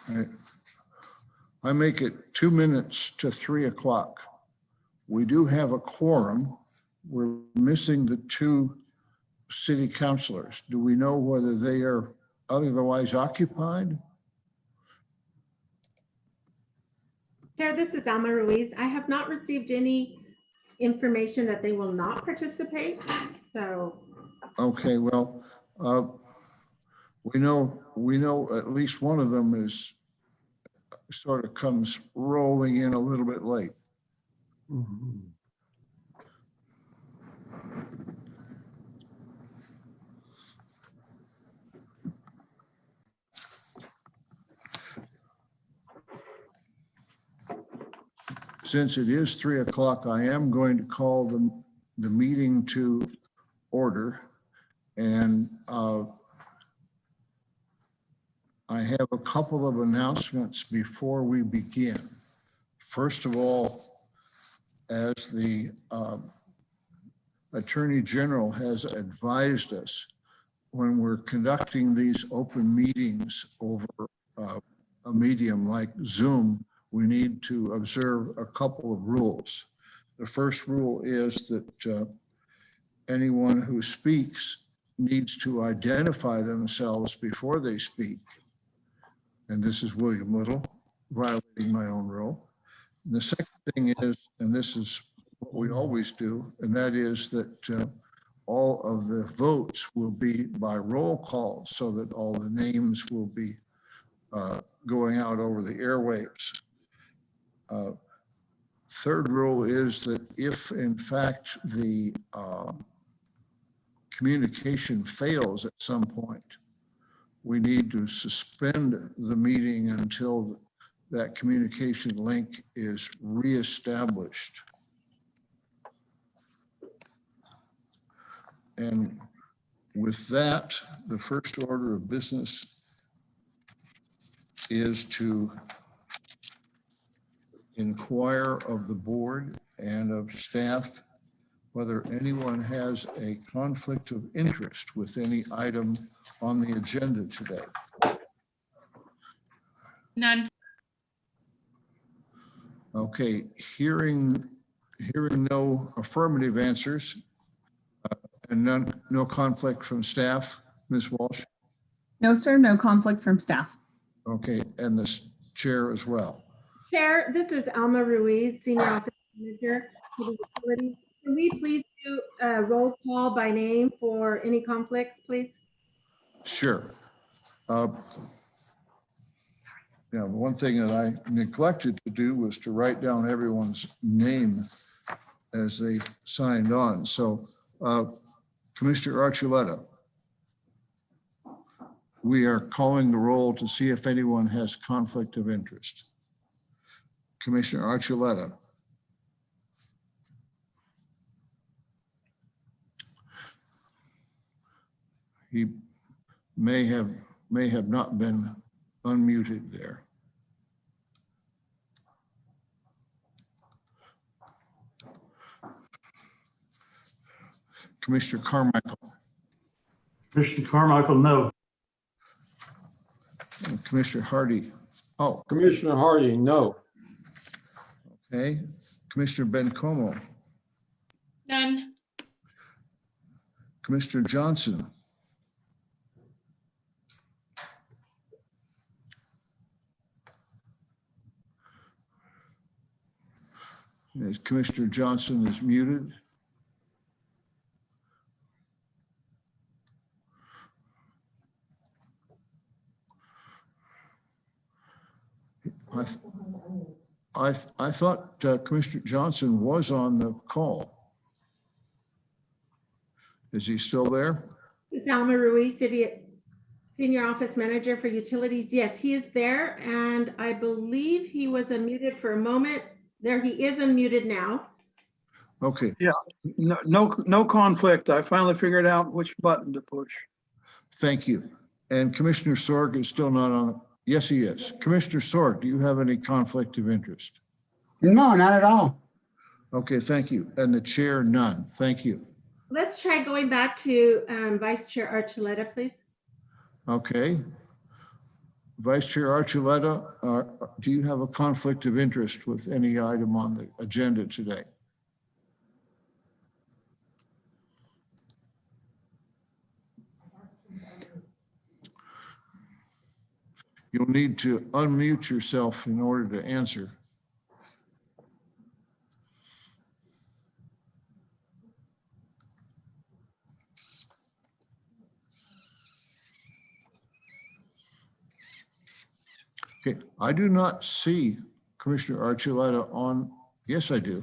I make it 2 minutes to 3 o'clock. We do have a quorum. We're missing the 2 city councilors. Do we know whether they are otherwise occupied? Chair, this is Alma Ruiz. I have not received any information that they will not participate, so. Okay, well, we know at least one of them is sort of comes rolling in a little bit late. Since it is 3 o'clock, I am going to call the meeting to order. And I have a couple of announcements before we begin. First of all, as the Attorney General has advised us, when we're conducting these open meetings over a medium like Zoom, we need to observe a couple of rules. The first rule is that anyone who speaks needs to identify themselves before they speak. And this is William Little, violating my own rule. And the second thing is, and this is what we always do, and that is that all of the votes will be by roll call so that all the names will be going out over the airwaves. Third rule is that if in fact the communication fails at some point, we need to suspend the meeting until that communication link is reestablished. And with that, the first order of business is to inquire of the board and of staff whether anyone has a conflict of interest with any item on the agenda today. None. Okay, hearing no affirmative answers and no conflict from staff, Ms. Walsh? No, sir, no conflict from staff. Okay, and the chair as well. Chair, this is Alma Ruiz, Senior Office Manager for the Utilities. Can we please do a roll call by name for any conflicts, please? Sure. Yeah, one thing that I neglected to do was to write down everyone's name as they signed on. So Commissioner Archuleta, we are calling the roll to see if anyone has conflict of interest. Commissioner Archuleta. He may have not been unmuted there. Commissioner Carmichael. Commissioner Carmichael, no. And Commissioner Hardy. Oh, Commissioner Hardy, no. okay. Commissioner Bencomo. None. Commissioner Johnson. As Commissioner Johnson is muted. I thought Commissioner Johnson was on the call. Is he still there? This is Alma Ruiz, Senior Office Manager for Utilities. Yes, he is there, and I believe he was unmuted for a moment. There he is unmuted now. Okay, No conflict. I finally figured out which button to push. thank you. And Commissioner Sorg is still not on. Yes, he is. Commissioner Sorg, do you have any conflict of interest? No, not at all. Okay, thank you. And the chair, none. Thank you. Let's try going back to Vice Chair Archuleta, please. Okay. Vice Chair Archuleta, do you have a conflict of interest with any item on the agenda today? You'll need to unmute yourself in order to answer. Okay, I do not see Commissioner Archuleta on. Yes, I do.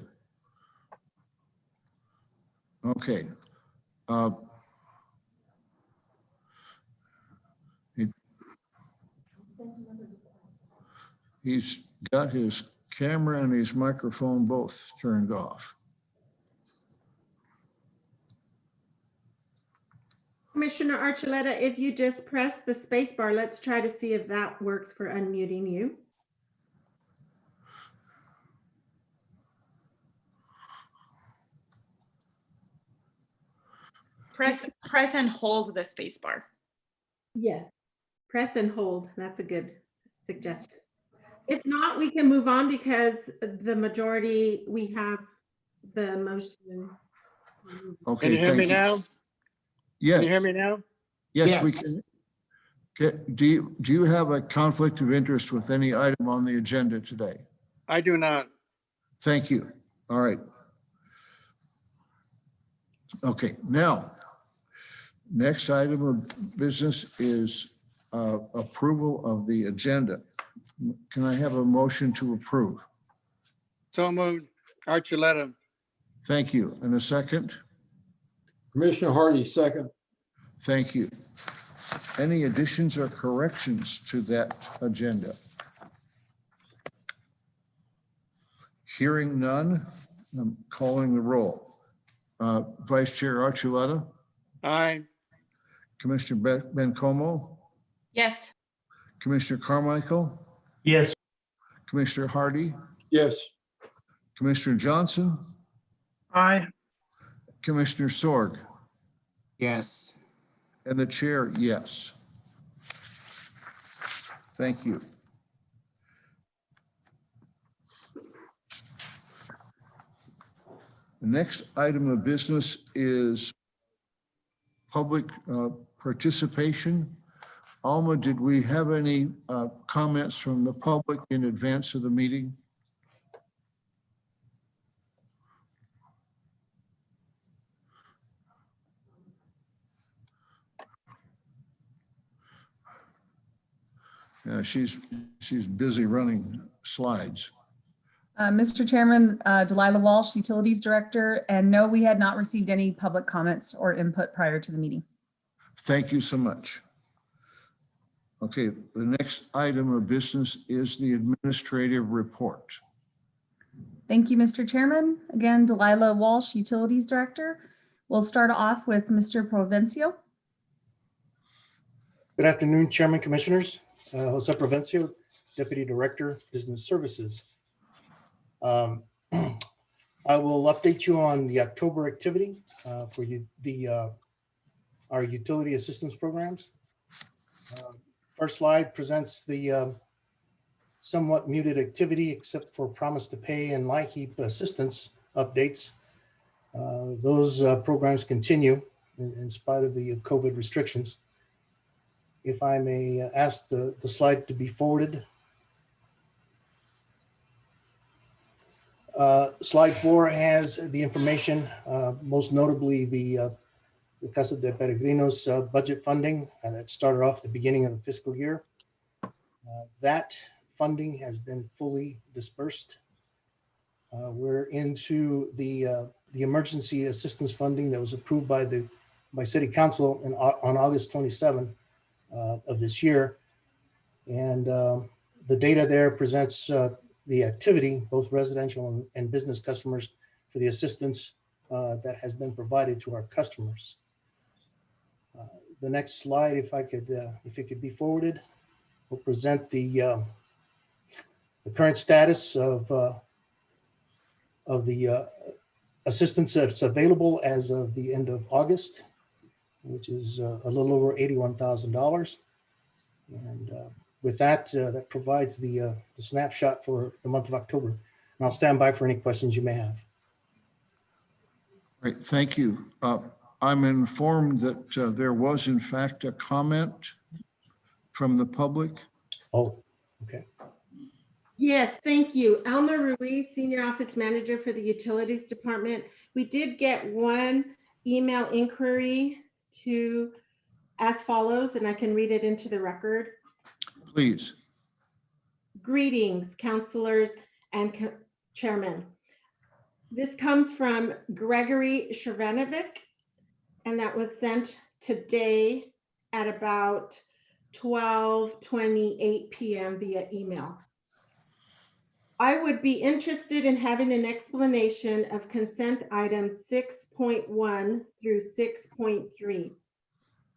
Okay. He's got his camera and his microphone both turned off. Commissioner Archuleta, if you just press the space bar, let's try to see if that works for unmuting you. Press and hold the space bar. Yes. Press and hold. That's a good suggestion. If not, we can move on because the majority, we have the motion. Okay, Can you hear thank me you. now? Yes. Can you hear me now? Yes, we Yes. can. Okay, do you have a conflict of interest with any item on the agenda today? I do not. Thank you. All right. Okay, now, next item of business is approval of the agenda. Can I have a motion to approve? So moved. Archuleta. Thank you. And a second? Commissioner Hardy, second. Thank you. Any additions or corrections to that agenda? Hearing none, I'm calling the roll. Vice Chair Archuleta, Aye. Commissioner Bencomo, Yes. Commissioner Carmichael, Yes. Commissioner Hardy, Yes. Commissioner Johnson, Aye. Commissioner Sorg, Yes. and the chair, yes. Thank you. The next item of business is public participation. Alma, did we have any comments from the public in advance of the meeting? She's busy running slides. Mr. Chairman, Delilah Walsh, Utilities Director, and no, we had not received any public comments or input prior to the meeting. Thank you so much. Okay, the next item of business is the administrative report. Thank you, Mr. Chairman. Again, Delilah Walsh, Utilities Director. We'll start off with Mr. Provencio. Good afternoon, Chairman, Commissioners. Jose Provencio, Deputy Director, Business Services. I will update you on the October activity for our utility assistance programs. First slide presents the somewhat muted activity except for promise to pay and LIHEAP assistance updates. Those programs continue in spite of the COVID restrictions. If I may ask the slide to be forwarded. Slide 4 has the information, most notably the Casa de Peregrinos budget funding that started off at the beginning of the fiscal year. That funding has been fully dispersed. We're into the emergency assistance funding that was approved by City Council on August 27 of this year. And the data there presents the activity, both residential and business customers, for the assistance that has been provided to our customers. The next slide, if it could be forwarded, will present the current status of the assistance that's available as of the end of August, which is a little over $81,000. And With that, that provides the snapshot for the month of October. And I'll stand by for any questions you may have. Great, thank you. I'm informed that there was in fact a comment from the public. Oh, okay. Yes, thank you. Alma Ruiz, Senior Office Manager for the Utilities Department. We did get one email inquiry to as follows, and I can read it into the record. Please. Greetings, counselors and chairman. This comes from Gregory Shervanovic, and that was sent today at about 12:28 p.m. via email. I would be interested in having an explanation of consent items 6.1 through 6.3.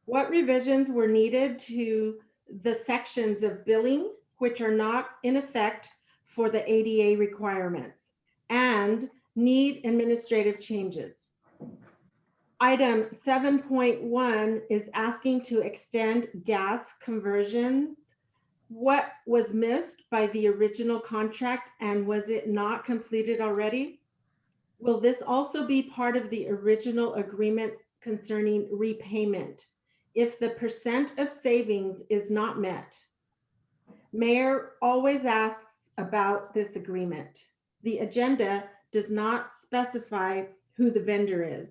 What revisions were needed to the sections of billing, which are not in effect for the ADA requirements, and need administrative changes? Item 7.1 is asking to extend gas conversions. What was missed by the original contract, and was it not completed already? Will this also be part of the original agreement concerning repayment if the percent of savings is not met? Mayor always asks about this agreement. The agenda does not specify who the vendor is.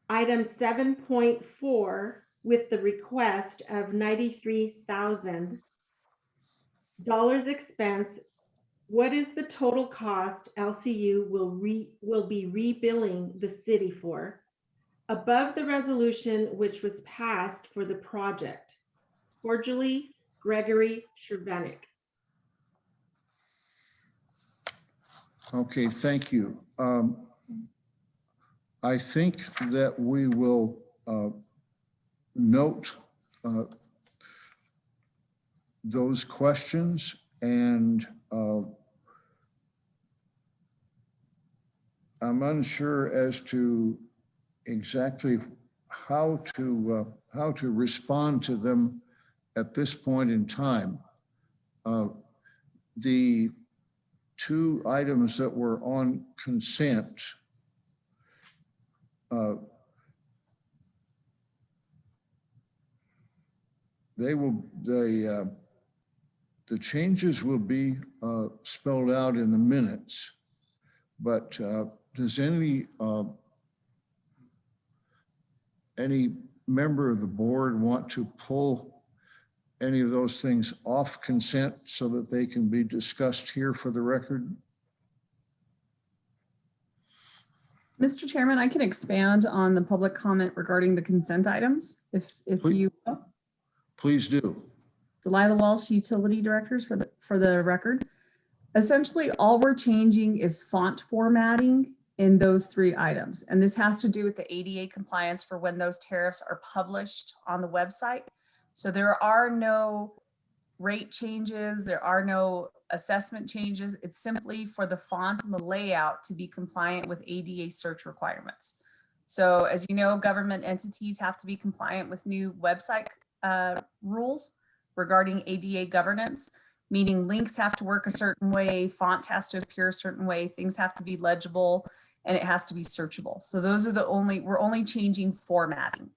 Item 7.4, with the request of $93,000 expense, what is the total cost LCU will be rebilling the city for above the resolution which was passed for the project? Cordially, Gregory Shervanovic. Okay, thank you. I think that we will note those questions, and I'm unsure as to exactly how to respond to them at this point in time. The two items that were on consent, the changes will be spelled out in the minutes, but does any member of the board want to pull any of those things off consent so that they can be discussed here for the record? Mr. Chairman, I can expand on the public comment regarding the consent items, if Please. you. Please do. Delilah Walsh, Utility Directors for the record. Essentially, all we're changing is font formatting in those three items. And this has to do with the ADA compliance for when those tariffs are published on the website. So there are no rate changes, there are no assessment changes. It's simply for the font and the layout to be compliant with ADA search requirements. So as you know, government entities have to be compliant with new website rules regarding ADA governance, meaning links have to work a certain way, font has to appear a certain way, things have to be legible, and it has to be searchable. So those are we're only changing formatting.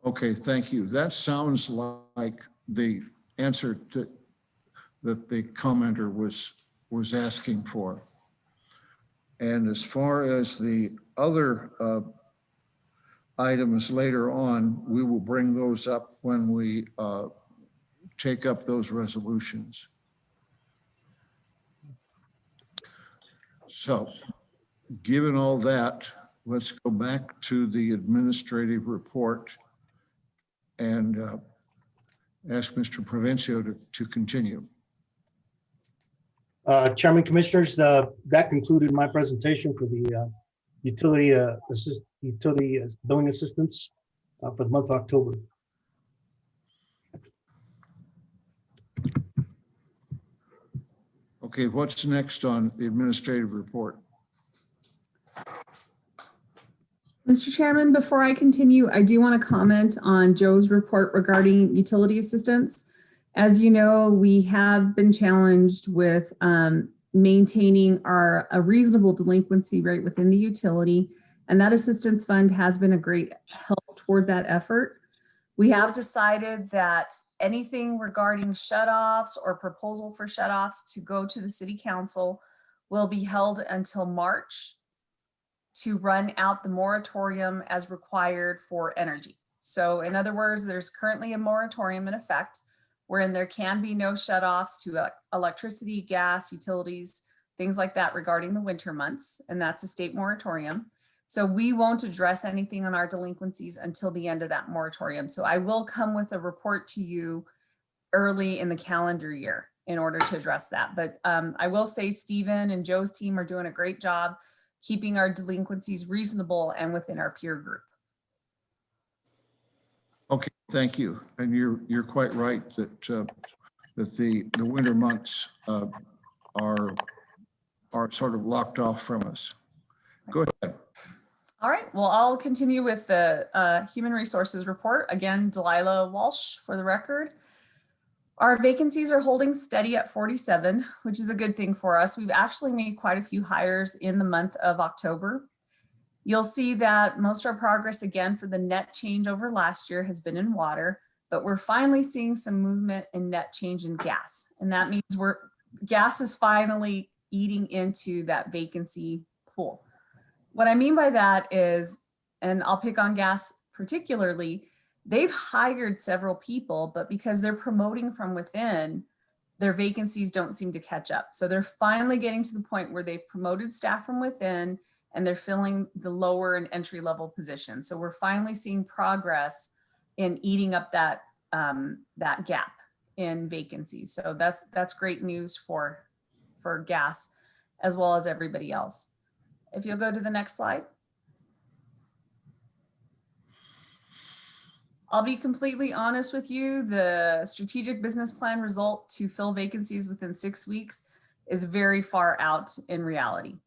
Okay, thank you. That sounds like the answer that the commenter was asking for. And as far as the other items later on, we will bring those up when we take up those resolutions. So, given all that, let's go back to the administrative report and ask Mr. Provencio to continue. Chairman, Commissioners, that concluded my presentation for the utility billing assistance for the month of October. Okay, what's next on the administrative report? Mr. Chairman, before I continue, I do want to comment on Joe's report regarding utility assistance. As you know, we have been challenged with maintaining a reasonable delinquency rate within the utility, and that assistance fund has been a great help toward that effort. We have decided that anything regarding shutoffs or proposal for shutoffs to go to the city council will be held until March to run out the moratorium as required for energy. So in other words, there's currently a moratorium in effect wherein there can be no shutoffs to electricity, gas, utilities, things like that regarding the winter months, and that's a state moratorium. So we won't address anything on our delinquencies until the end of that moratorium. So I will come with a report to you early in the calendar year in order to address that. But I will say Stephen and Joe's team are doing a great job keeping our delinquencies reasonable and within our peer group. Okay, thank you. And you're quite right that the winter months are sort of locked off from us. Go ahead. All right, well, I'll continue with the Human Resources report. Again, Delilah Walsh for the record. Our vacancies are holding steady at 47, which is a good thing for us. We've actually made quite a few hires in the month of October. You'll see that most of our progress again for the net change over last year has been in water, but we're finally seeing some movement in net change in gas. And that means gas is finally eating into that vacancy pool. What I mean by that is, and I'll pick on gas particularly, they've hired several people, but because they're promoting from within, their vacancies don't seem to catch up. So they're finally getting to the point where they've promoted staff from within and they're filling the lower and entry level positions. So we're finally seeing progress in eating up that, that gap in vacancies. So that's great news for gas as well as everybody else. If you'll go to the next slide. I'll be completely honest with you, the strategic business plan result to fill vacancies within 6 weeks is very far out in reality.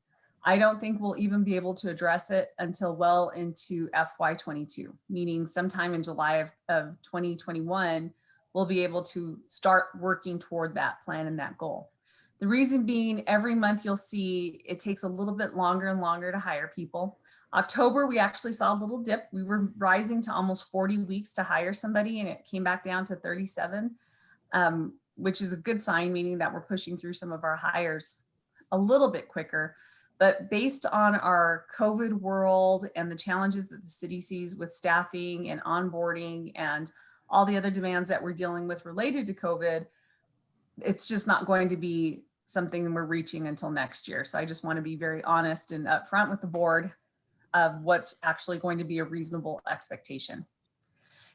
I don't think we'll even be able to address it until well into FY22, meaning sometime in July of 2021, we'll be able to start working toward that plan and that goal. The reason being, every month you'll see it takes a little bit longer and longer to hire people. October, we actually saw a little dip. We were rising to almost 40 weeks to hire somebody and it came back down to 37, which is a good sign, meaning that we're pushing through some of our hires a little bit quicker. But based on our COVID world and the challenges that the city sees with staffing and onboarding and all the other demands that we're dealing with related to COVID, it's just not going to be something we're reaching until next year. So I just want to be very honest and upfront with the board of what's actually going to be a reasonable expectation.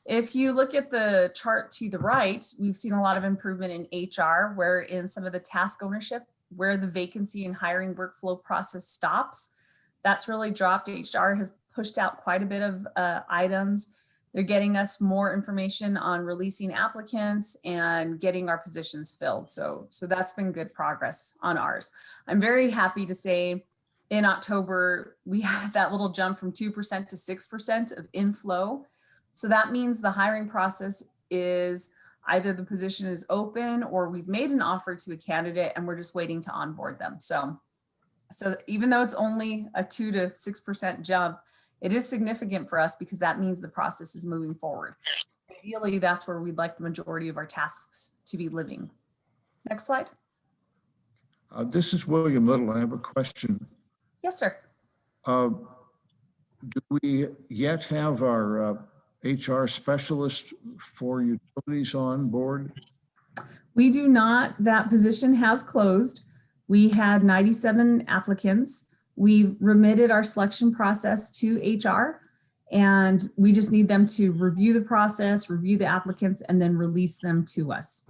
If you look at the chart to the right, we've seen a lot of improvement in HR, where in some of the task ownership, where the vacancy and hiring workflow process stops, that's really dropped. HR has pushed out quite a bit of items. They're getting us more information on releasing applicants and getting our positions filled. So that's been good progress on ours. I'm very happy to say in October, we had that little jump from 2% to 6% of inflow. So that means the hiring process is either the position is open or we've made an offer to a candidate and we're just waiting to onboard them. So even though it's only a 2 to 6% jump, it is significant for us because that means the process is moving forward. Ideally, that's where we'd like the majority of our tasks to be living. Next slide. This is William Little. I have a question. Yes, sir. Do we yet have our HR specialist for utilities on board? We do not. That position has closed. We had 97 applicants. We've remitted our selection process to HR, and we just need them to review the process, review the applicants, and then release them to us.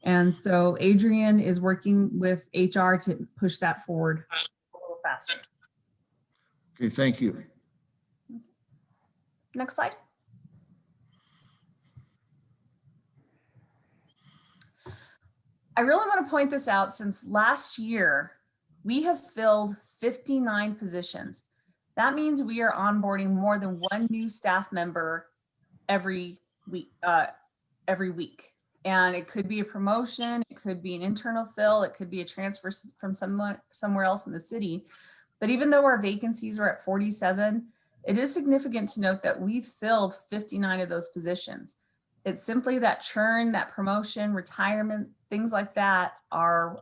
And so Adrian is working with HR to push that forward a little faster. Okay, thank you. Next slide. I really want to point this out since last year, we have filled 59 positions. That means we are onboarding more than one new staff member every week. And it could be a promotion, it could be an internal fill, it could be a transfer from somewhere else in the city. But even though our vacancies are at 47, it is significant to note that we've filled 59 of those positions. It's simply that churn, that promotion, retirement, things like that are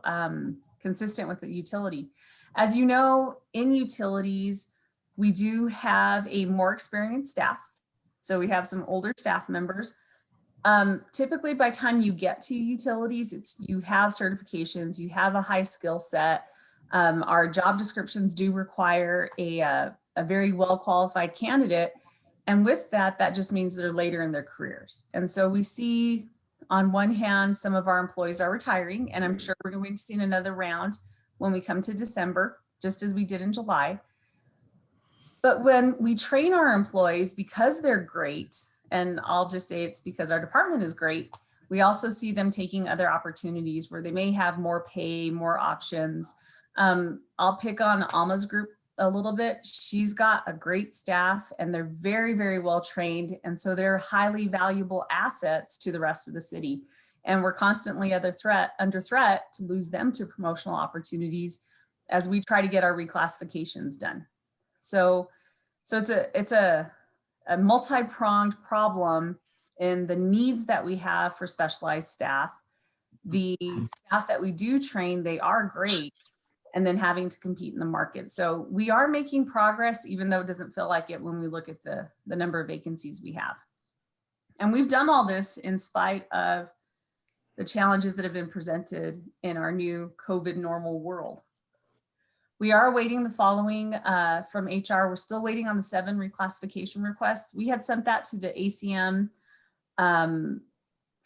consistent with the utility. As you know, in utilities, we do have a more experienced staff. So we have some older staff members. Typically by the time you get to utilities, you have certifications, you have a high skill set. Our job descriptions do require a very well-qualified candidate. And with that, that just means they're later in their careers. And so we see on one hand, some of our employees are retiring, and I'm sure we're going to see another round when we come to December, just as we did in July. But when we train our employees, because they're great, and I'll just say it's because our department is great, we also see them taking other opportunities where they may have more pay, more options. I'll pick on Alma's group a little bit. She's got a great staff and they're very, very well trained. And so they're highly valuable assets to the rest of the city. And we're constantly under threat to lose them to promotional opportunities as we try to get our reclassifications done. So it's a multi-pronged problem in the needs that we have for specialized staff. The staff that we do train, they are great, and then having to compete in the market. So we are making progress, even though it doesn't feel like it when we look at the number of vacancies we have. And we've done all this in spite of the challenges that have been presented in our new COVID normal world. We are awaiting the following from HR. We're still waiting on the 7 reclassification requests. We had sent that to the ACM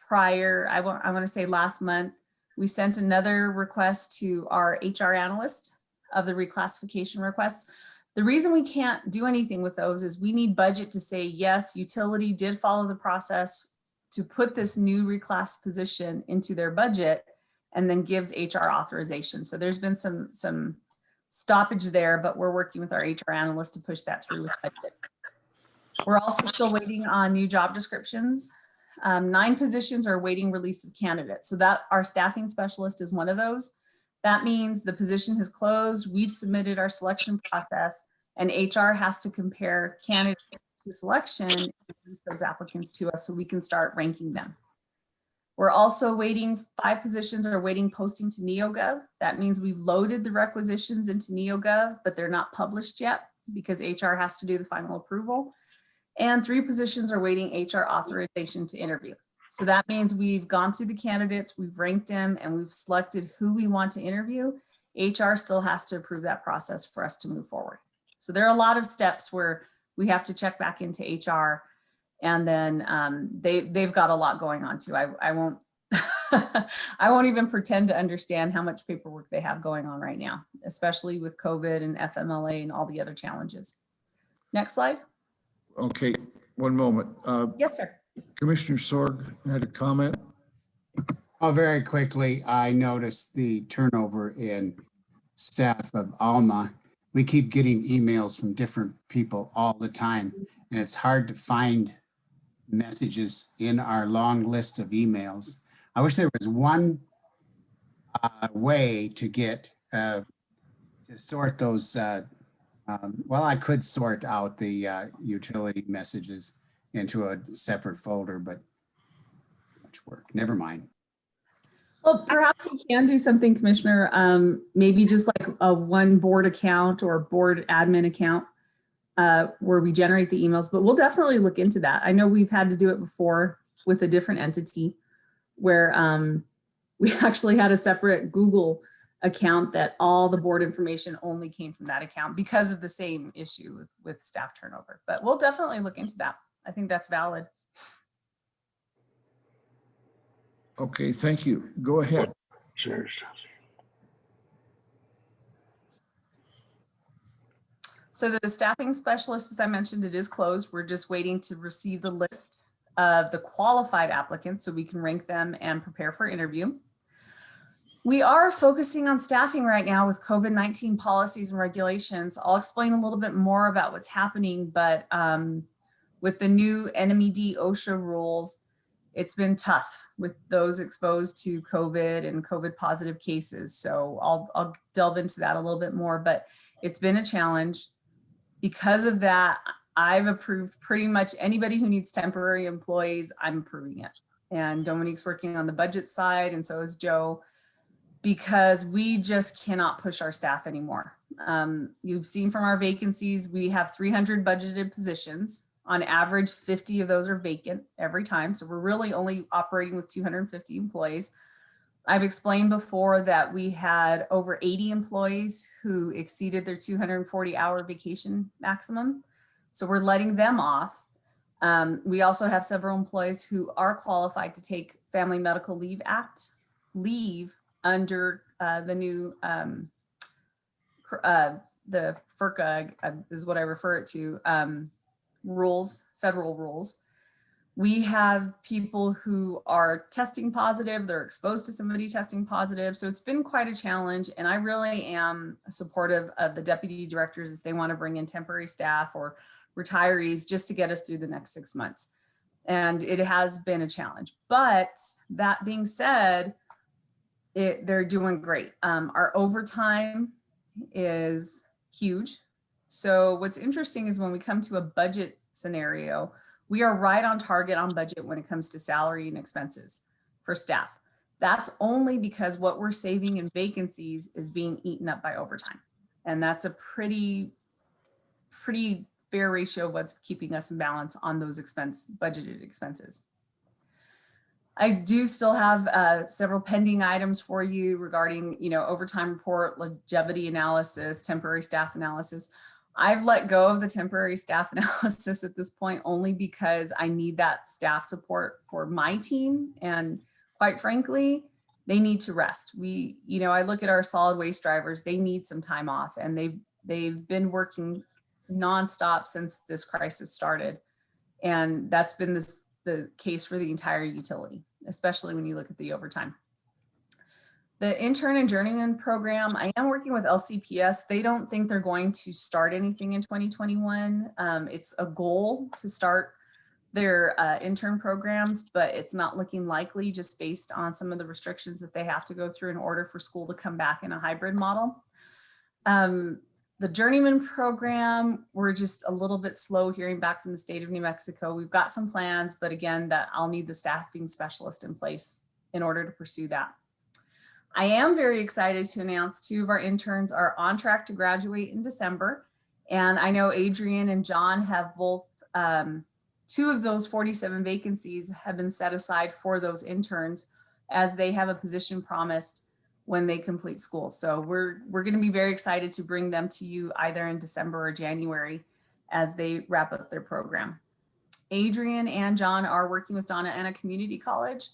prior, I want to say last month. We sent another request to our HR analyst of the reclassification requests. The reason we can't do anything with those is we need budget to say, yes, utility did follow the process to put this new reclass position into their budget, and then gives HR authorization. So there's been some stoppage there, but we're working with our HR analyst to push that through with budget. We're also still waiting on new job descriptions. 9 positions are awaiting release of candidates. So that our staffing specialist is one of those. That means the position has closed. We've submitted our selection process, and HR has to compare candidates to selection and release those applicants to us so we can start ranking them. We're also waiting, 5 positions are waiting posting to NeoGov. That means we've loaded the requisitions into NeoGov, but they're not published yet because HR has to do the final approval. And 3 positions are waiting HR authorization to interview. So that means we've gone through the candidates, we've ranked them, and we've selected who we want to interview. HR still has to approve that process for us to move forward. So there are a lot of steps where we have to check back into HR, and then they've got a lot going on too. I won't I won't even pretend to understand how much paperwork they have going on right now, especially with COVID and FMLA and all the other challenges. Next slide. Okay, one moment. Yes, sir. Commissioner Sorg had a comment. Oh, very quickly, I noticed the turnover in staff of Alma. We keep getting emails from different people all the time, and it's hard to find messages in our long list of emails. I wish there was one way to get to sort those. Well, I could sort out the utility messages into a separate folder, but much work. Never mind. Well, perhaps we can do something, Commissioner. Maybe just like a one board account or board admin account where we generate the emails, but we'll definitely look into that. I know we've had to do it before with a different entity where we actually had a separate Google account that all the board information only came from that account because of the same issue with staff turnover. But we'll definitely look into that. I think that's valid. Okay, thank you. Go ahead. So the staffing specialist, as I mentioned, it is closed. We're just waiting to receive the list of the qualified applicants so we can rank them and prepare for interview. We are focusing on staffing right now with COVID-19 policies and regulations. I'll explain a little bit more about what's happening, but with the new NMED OSHA rules, it's been tough with those exposed to COVID and COVID positive cases. So I'll delve into that a little bit more, but it's been a challenge. Because of that, I've approved pretty much anybody who needs temporary employees, I'm approving it. And Dominique's working on the budget side, and so is Joe, because we just cannot push our staff anymore. You've seen from our vacancies, we have 300 budgeted positions. On average, 50 of those are vacant every time. So we're really only operating with 250 employees. I've explained before that we had over 80 employees who exceeded their 240-hour vacation maximum. So we're letting them off. We also have several employees who are qualified to take Family Medical Leave Act leave under the new, the FERCA is what I refer it to, rules, federal rules. We have people who are testing positive, they're exposed to somebody testing positive. So it's been quite a challenge. And I really am supportive of the deputy directors if they want to bring in temporary staff or retirees just to get us through the next 6 months. And it has been a challenge. But that being said, they're doing great. Our overtime is huge. So what's interesting is when we come to a budget scenario, we are right on target on budget when it comes to salary and expenses for staff. That's only because what we're saving in vacancies is being eaten up by overtime. And that's a pretty fair ratio of what's keeping us in balance on those budgeted expenses. I do still have several pending items for you regarding, overtime report, longevity analysis, temporary staff analysis. I've let go of the temporary staff analysis at this point only because I need that staff support for my team. And quite frankly, they need to rest. I look at our solid waste drivers, they need some time off, and they've been working nonstop since this crisis started. And that's been the case for the entire utility, especially when you look at the overtime. The intern and journeyman program, I am working with LCPS. They don't think they're going to start anything in 2021. It's a goal to start their intern programs, but it's not looking likely just based on some of the restrictions that they have to go through in order for school to come back in a hybrid model. The journeyman program, we're just a little bit slow hearing back from the state of New Mexico. We've got some plans, but again, that I'll need the staffing specialist in place in order to pursue that. I am very excited to announce 2 of our interns are on track to graduate in December. And I know Adrian and John have both, 2 of those 47 vacancies have been set aside for those interns as they have a position promised when they complete school. So we're going to be very excited to bring them to you either in December or January as they wrap up their program. Adrian and John are working with Donna Anna Community College.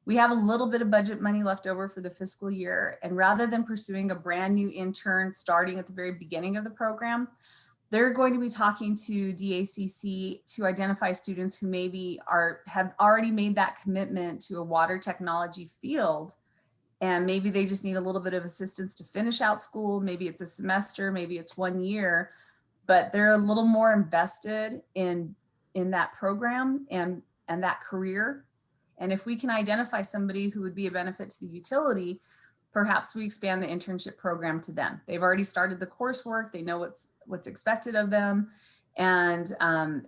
We have a little bit of budget money left over for the fiscal year. And rather than pursuing a brand new intern starting at the very beginning of the program, they're going to be talking to DACC to identify students who maybe have already made that commitment to a water technology field. And maybe they just need a little bit of assistance to finish out school. Maybe it's a semester, maybe it's 1 year, but they're a little more invested in that program and that career. And if we can identify somebody who would be a benefit to the utility, perhaps we expand the internship program to them. They've already started the coursework. They know what's expected of them. And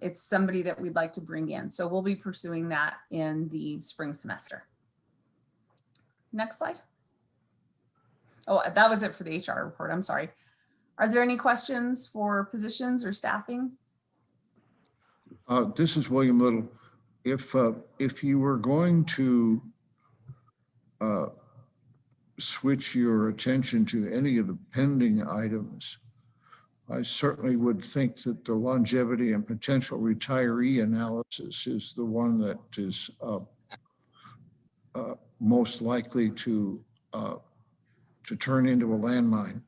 it's somebody that we'd like to bring in. So we'll be pursuing that in the spring semester. Next slide. Oh, that was it for the HR report. I'm sorry. Are there any questions for positions or staffing? This is William Little. If you were going to switch your attention to any of the pending items, I certainly would think that the longevity and potential retiree analysis is the one that is most likely to turn into a landmine.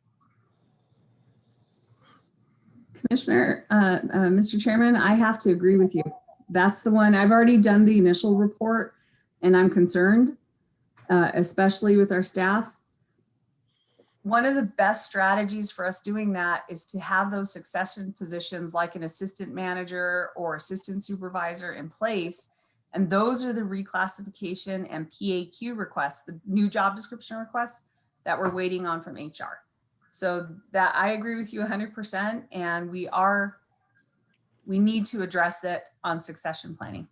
Commissioner, Mr. Chairman, I have to agree with you. That's the one. I've already done the initial report and I'm concerned, especially with our staff. One of the best strategies for us doing that is to have those succession positions like an assistant manager or assistant supervisor in place And those are the reclassification and PAQ requests, the new job description requests that we're waiting on from HR. So that I agree with you 100%. And we need to address it on succession planning.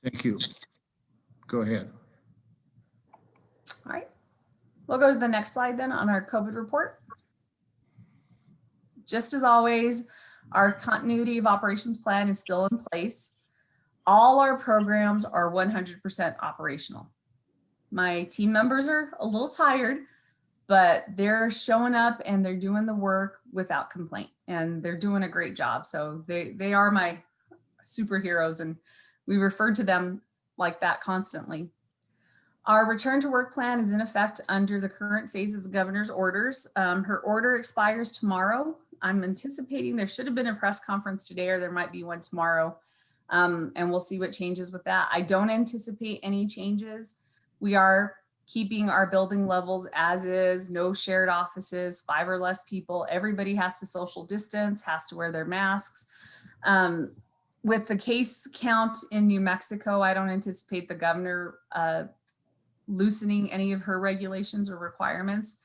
Thank you. Go ahead. All right. We'll go to the next slide then on our COVID report. Just as always, our continuity of operations plan is still in place. All our programs are 100% operational. My team members are a little tired, but they're showing up and they're doing the work without complaint, and they're doing a great job. So they are my superheroes, and we refer to them like that constantly. Our return to work plan is in effect under the current phase of the governor's orders. Her order expires tomorrow. I'm anticipating there should have been a press conference today, or there might be one tomorrow. And we'll see what changes with that. I don't anticipate any changes. We are keeping our building levels as is, no shared offices, 5 or less people. Everybody has to social distance, has to wear their masks. With the case count in New Mexico, I don't anticipate the governor loosening any of her regulations or requirements.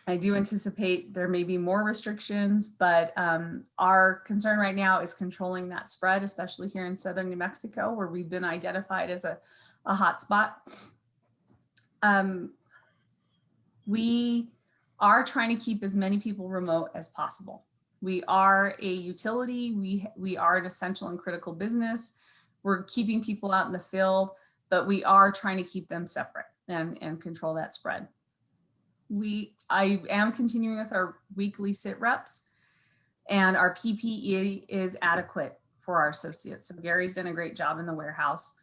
I do anticipate there may be more restrictions, but our concern right now is controlling that spread, especially here in southern New Mexico, where we've been identified as a hot spot. We are trying to keep as many people remote as possible. We are a utility. We are an essential and critical business. We're keeping people out in the field, but we are trying to keep them separate and control that spread. I am continuing with our weekly sit reps, and our PPE is adequate for our associates. So Gary's done a great job in the warehouse.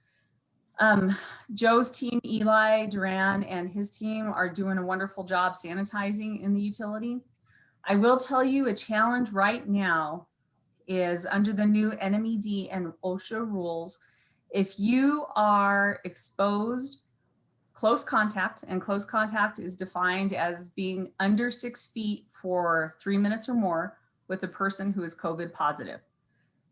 Joe's team, Eli Duran and his team are doing a wonderful job sanitizing in the utility. I will tell you a challenge right now is under the new NMED and OSHA rules. If you are exposed, close contact, and close contact is defined as being under 6 feet for 3 minutes or more with a person who is COVID positive.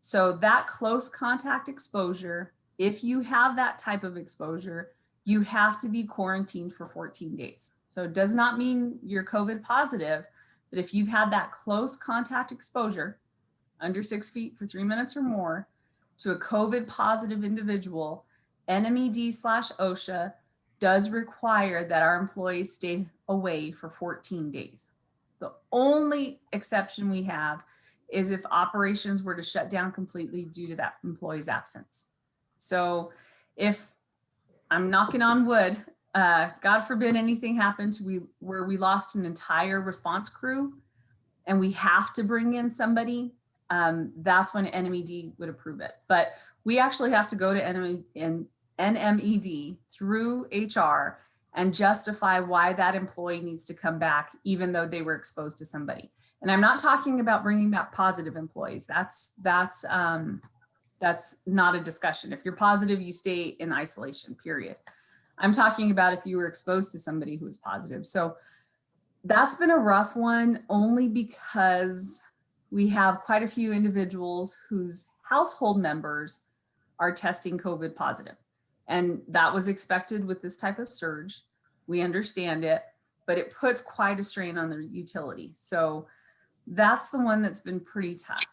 So that close contact exposure, if you have that type of exposure, you have to be quarantined for 14 days. So it does not mean you're COVID positive, but if you've had that close contact exposure under 6 feet for 3 minutes or more to a COVID positive individual, NMED/OSHA does require that our employees stay away for 14 days. The only exception we have is if operations were to shut down completely due to that employee's absence. So if I'm knocking on wood, God forbid anything happened where we lost an entire response crew and we have to bring in somebody, that's when NMED would approve it. But we actually have to go to NMED through HR and justify why that employee needs to come back, even though they were exposed to somebody. And I'm not talking about bringing back positive employees. That's not a discussion. If you're positive, you stay in isolation, period. I'm talking about if you were exposed to somebody who was positive. So that's been a rough one, only because we have quite a few individuals whose household members are testing COVID positive. And that was expected with this type of surge. We understand it, but it puts quite a strain on the utility. So that's the one that's been pretty tough.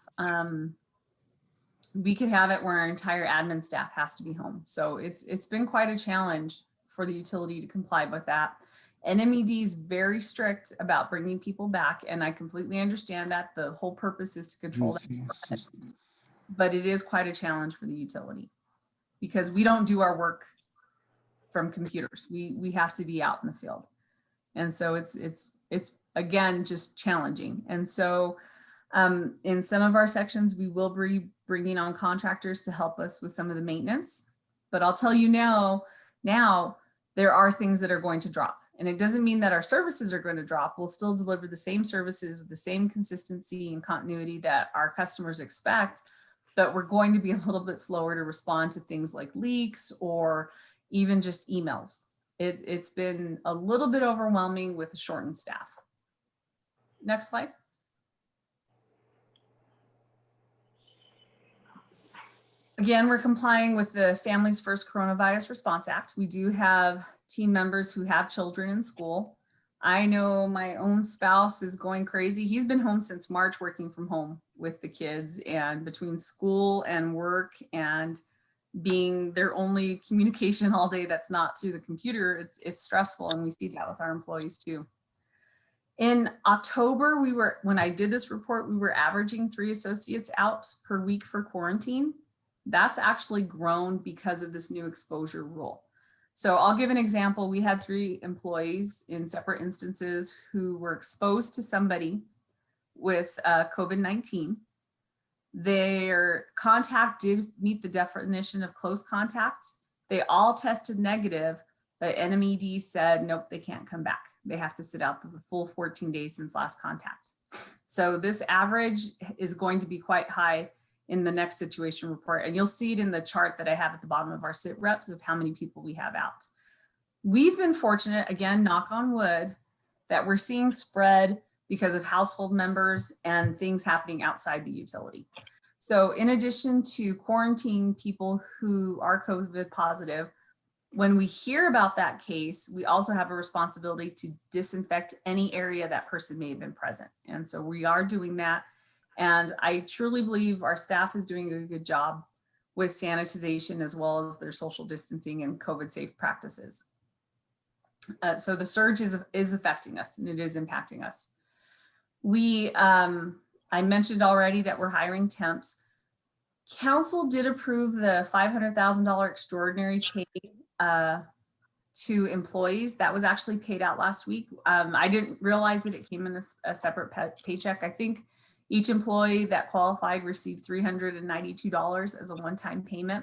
We could have it where our entire admin staff has to be home. So it's been quite a challenge for the utility to comply with that. NMED is very strict about bringing people back, and I completely understand that. The whole purpose is to control that. But it is quite a challenge for the utility because we don't do our work from computers. We have to be out in the field. And so it's again, just challenging. And so in some of our sections, we will be bringing on contractors to help us with some of the maintenance. But I'll tell you now there are things that are going to drop. And it doesn't mean that our services are going to drop. We'll still deliver the same services with the same consistency and continuity that our customers expect, but we're going to be a little bit slower to respond to things like leaks or even just emails. It's been a little bit overwhelming with a shortened staff. Next slide. Again, we're complying with the Families First Coronavirus Response Act. We do have team members who have children in school. I know my own spouse is going crazy. He's been home since March working from home with the kids, and between school and work and being their only communication all day that's not through the computer, it's stressful, and we see that with our employees too. In October, when I did this report, we were averaging 3 associates out per week for quarantine. That's actually grown because of this new exposure rule. So I'll give an example. We had 3 employees in separate instances who were exposed to somebody with COVID-19. Their contact did meet the definition of close contact. They all tested negative, but NMED said, nope, they can't come back. They have to sit out the full 14 days since last contact. So this average is going to be quite high in the next situation report. And you'll see it in the chart that I have at the bottom of our sit reps of how many people we have out. We've been fortunate, again, knock on wood, that we're seeing spread because of household members and things happening outside the utility. So in addition to quarantining people who are COVID positive, when we hear about that case, we also have a responsibility to disinfect any area that person may have been present. And so we are doing that. And I truly believe our staff is doing a good job with sanitization as well as their social distancing and COVID safe practices. So the surge is affecting us, and it is impacting us. I mentioned already that we're hiring temps. Council did approve the $500,000 extraordinary pay to employees. That was actually paid out last week. I didn't realize that it came in a separate paycheck. I think each employee that qualified received $392 as a one-time payment.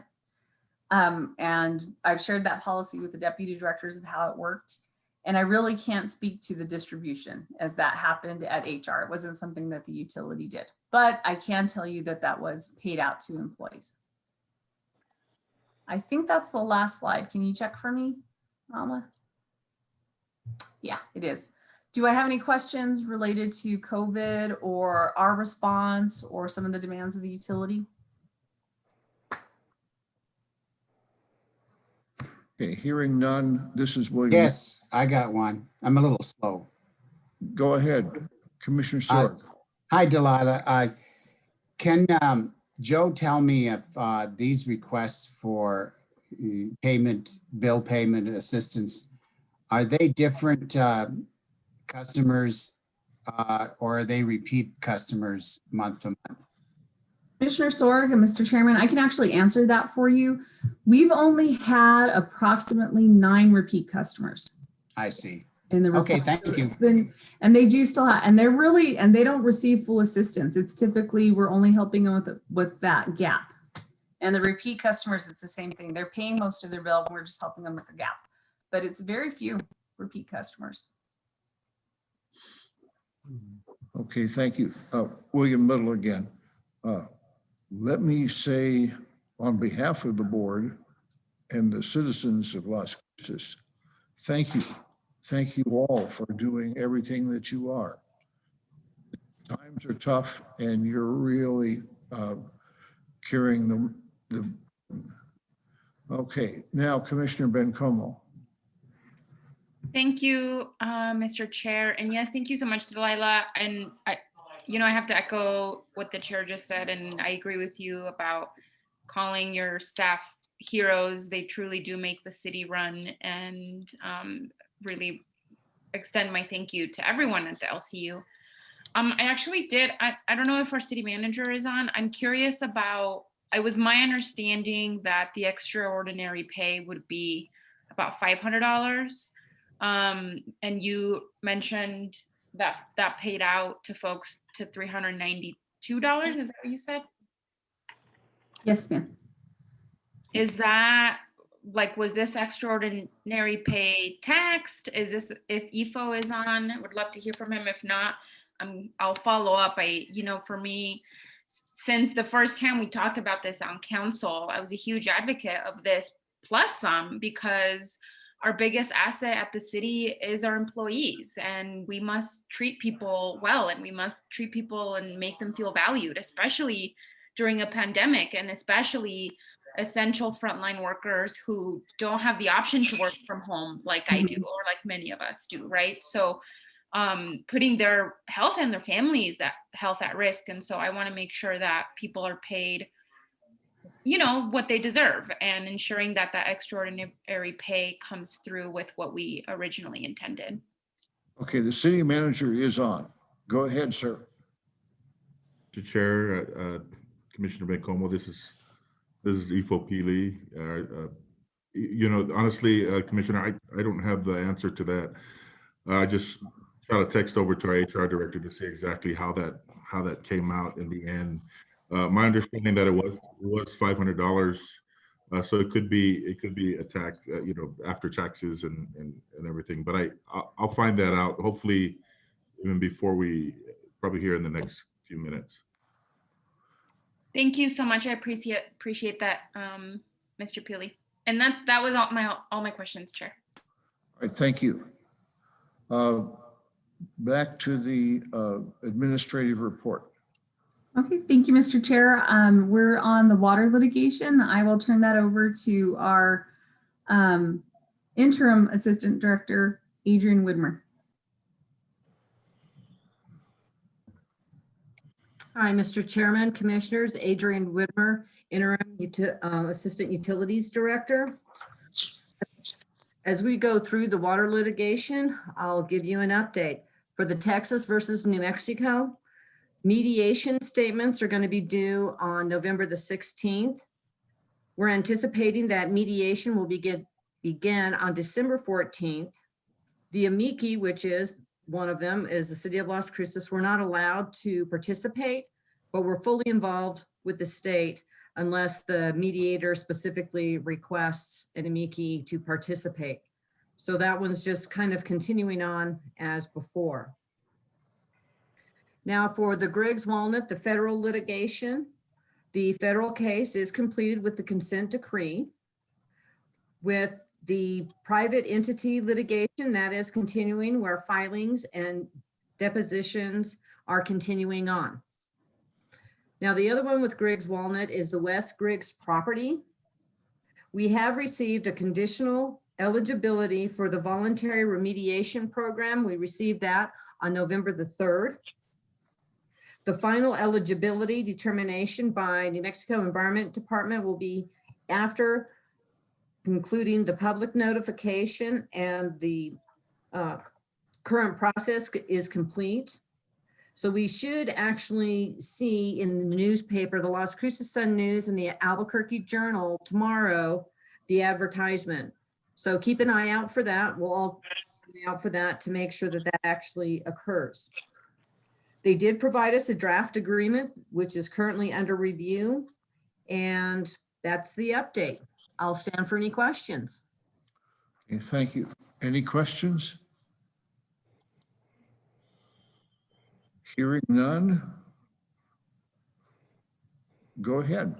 And I've shared that policy with the deputy directors of how it worked. And I really can't speak to the distribution as that happened at HR. It wasn't something that the utility did, but I can tell you that that was paid out to employees. I think that's the last slide. Can you check for me, Alma? Yeah, it is. Do I have any questions related to COVID or our response or some of the demands of the utility? Okay, hearing none, this is William. Yes, I got one. I'm a little slow. Go ahead, Commissioner Sorg. Hi, Delilah. Can Joe tell me if these requests for bill payment assistance, are they different customers or are they repeat customers month to month? Commissioner Sorg and Mr. Chairman, I can actually answer that for you. We've only had approximately 9 repeat customers. I see. In the Okay, report. thank you. It's been, and they do still have, and they're really, and they don't receive full assistance. It's typically, we're only helping them with that gap. And the repeat customers, it's the same thing. They're paying most of their bill, and we're just helping them with the gap. But it's very few repeat customers. Okay, thank you. William Little again. Let me say on behalf of the board and the citizens of Las Cruces, thank you. Thank you all for doing everything that you are. Times are tough and you're really carrying the. Okay, now Commissioner Bencomo. Thank you, Mr. Chair. And yes, thank you so much, Delilah. And I have to echo what the chair just said, and I agree with you about calling your staff heroes. They truly do make the city run, and really extend my thank you to everyone at the LCU. I actually did, I don't know if our city manager is on. I'm curious about, it was my understanding that the extraordinary pay would be about $500. And you mentioned that paid out to folks to $392. Is that what you said? Yes, ma'am. Is that like, was this extraordinary pay taxed? Is this, if EFO is on, I would love to hear from him. If not, I'll follow up. For me, since the first time we talked about this on council, I was a huge advocate of this plus some, because our biggest asset at the city is our employees, and we must treat people well, and we must treat people and make them feel valued, especially during a pandemic, and especially essential frontline workers who don't have the option to work from home like I do, or like many of us do, right? So putting their health and their families' health at risk. And so I want to make sure that people are paid, you know, what they deserve, and ensuring that that extraordinary pay comes through with what we originally intended. Okay, the city manager is on. Go ahead, sir. Mr. Chair, Commissioner Bencomo, this is Ifo Pili. You know, honestly, Commissioner, I don't have the answer to that. I just shot a text over to our HR director to see exactly how that came out in the end. My understanding that it was $500, so it could be attacked, you know, after taxes and everything. But I'll find that out. Hopefully, even before we probably here in the next few minutes. Thank you so much. I appreciate that, Mr. Peely. And that was all my questions, Chair. All right, thank you. Back to the administrative report. Okay, thank you, Mr. Chair. We're on the water litigation. I will turn that over to our interim assistant director, Adrian Widmer. Hi, Mr. Chairman, Commissioners, Adrian Widmer, Interim Assistant Utilities Director. As we go through the water litigation, I'll give you an update. For the Texas versus New Mexico, mediation statements are going to be due on November the 16th. We're anticipating that mediation will begin on December 14th. The amici, which is one of them, is the City of Las Cruces. We're not allowed to participate, but we're fully involved with the state unless the mediator specifically requests an amici to participate. So that one's just kind of continuing on as before. Now for the Griggs Walnut, the federal litigation, the federal case is completed with the consent decree. With the private entity litigation, that is continuing, where filings and depositions are continuing on. Now, the other one with Griggs Walnut is the West Griggs property. We have received a conditional eligibility for the voluntary remediation program. We received that on November the 3rd. The final eligibility determination by New Mexico Environment Department will be after concluding the public notification and the current process is complete. So we should actually see in the newspaper, the Las Cruces Sun News and the Albuquerque Journal tomorrow, the advertisement. So keep an eye out for that. We'll all keep an eye out for that to make sure that that actually occurs. They did provide us a draft agreement, which is currently under review. And that's the update. I'll stand for any questions. Okay, thank you. Any questions? Hearing none. Go ahead.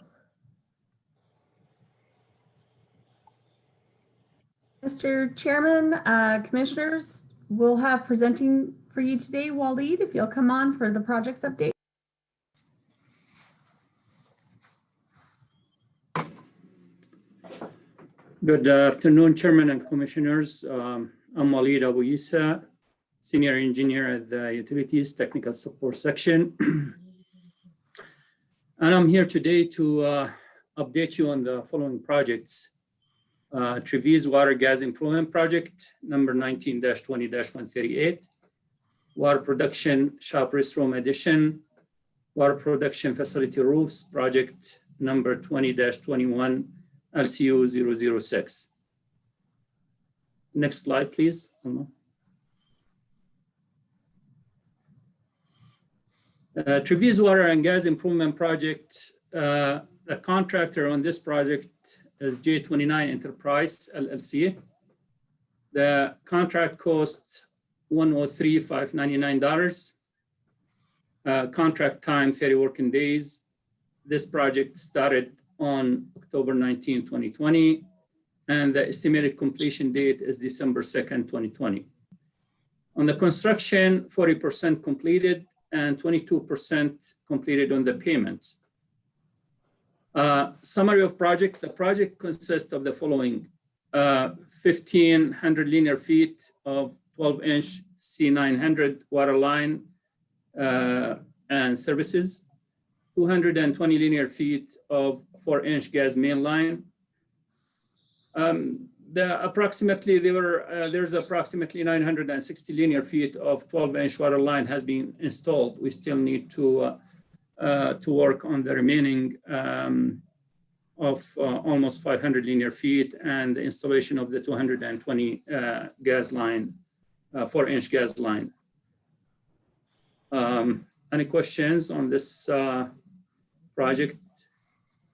Mr. Chairman, Commissioners, we'll have presenting for you today, Waleed, if you'll come on for the projects update. Good afternoon, Chairman and Commissioners. I'm Waleed Abu Isa, Senior Engineer at the Utilities Technical Support Section. And I'm here today to update you on the following projects. Trevi's Water Gas Improvement Project, number 19-20-138. Water Production Shop Restroom Addition. Water Production Facility Roofs Project, number 20-21. LCU 006. Next slide, please. Trevi's Water and Gas Improvement Project. The contractor on this project is J29 Enterprise, LLC. The contract costs $103,599. Contract time, 30 working days. This project started on October 19, 2020, and the estimated completion date is December 2nd, 2020. On the construction, 40% completed and 22% completed on the payment. Summary of project. The project consists of the following: 1,500 linear feet of 12-inch C900 water line and services, 220 linear feet of 4-inch gas main line. There's approximately 960 linear feet of 12-inch water line has been installed. We still need to work on the remaining of almost 500 linear feet and the installation of the 220 gas line, 4-inch gas line. Any questions on this project?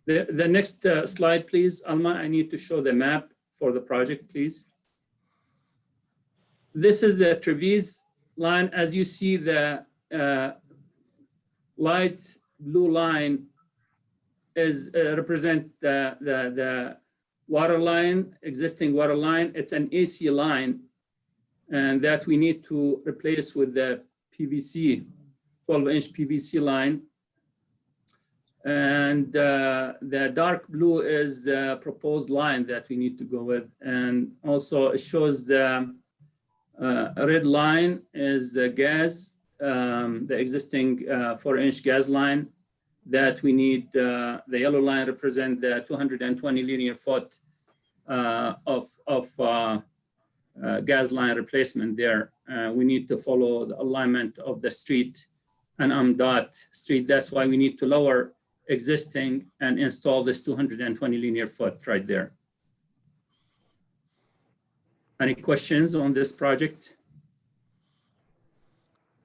The next slide, please. Alma, I need to show the map for the project, please. This is the Trevize line. As you see, the light blue line is represent the water line, existing water line. It's an AC line, and that we need to replace with the PVC, 12-inch PVC line. And the dark blue is the proposed line that we need to go with. And also it shows the red line is the gas, the existing 4-inch gas line that we need. The yellow line represent the 220 linear foot of gas line replacement there. We need to follow the alignment of the street and MDOT street. That's why we need to lower existing and install this 220 linear foot right there. Any questions on this project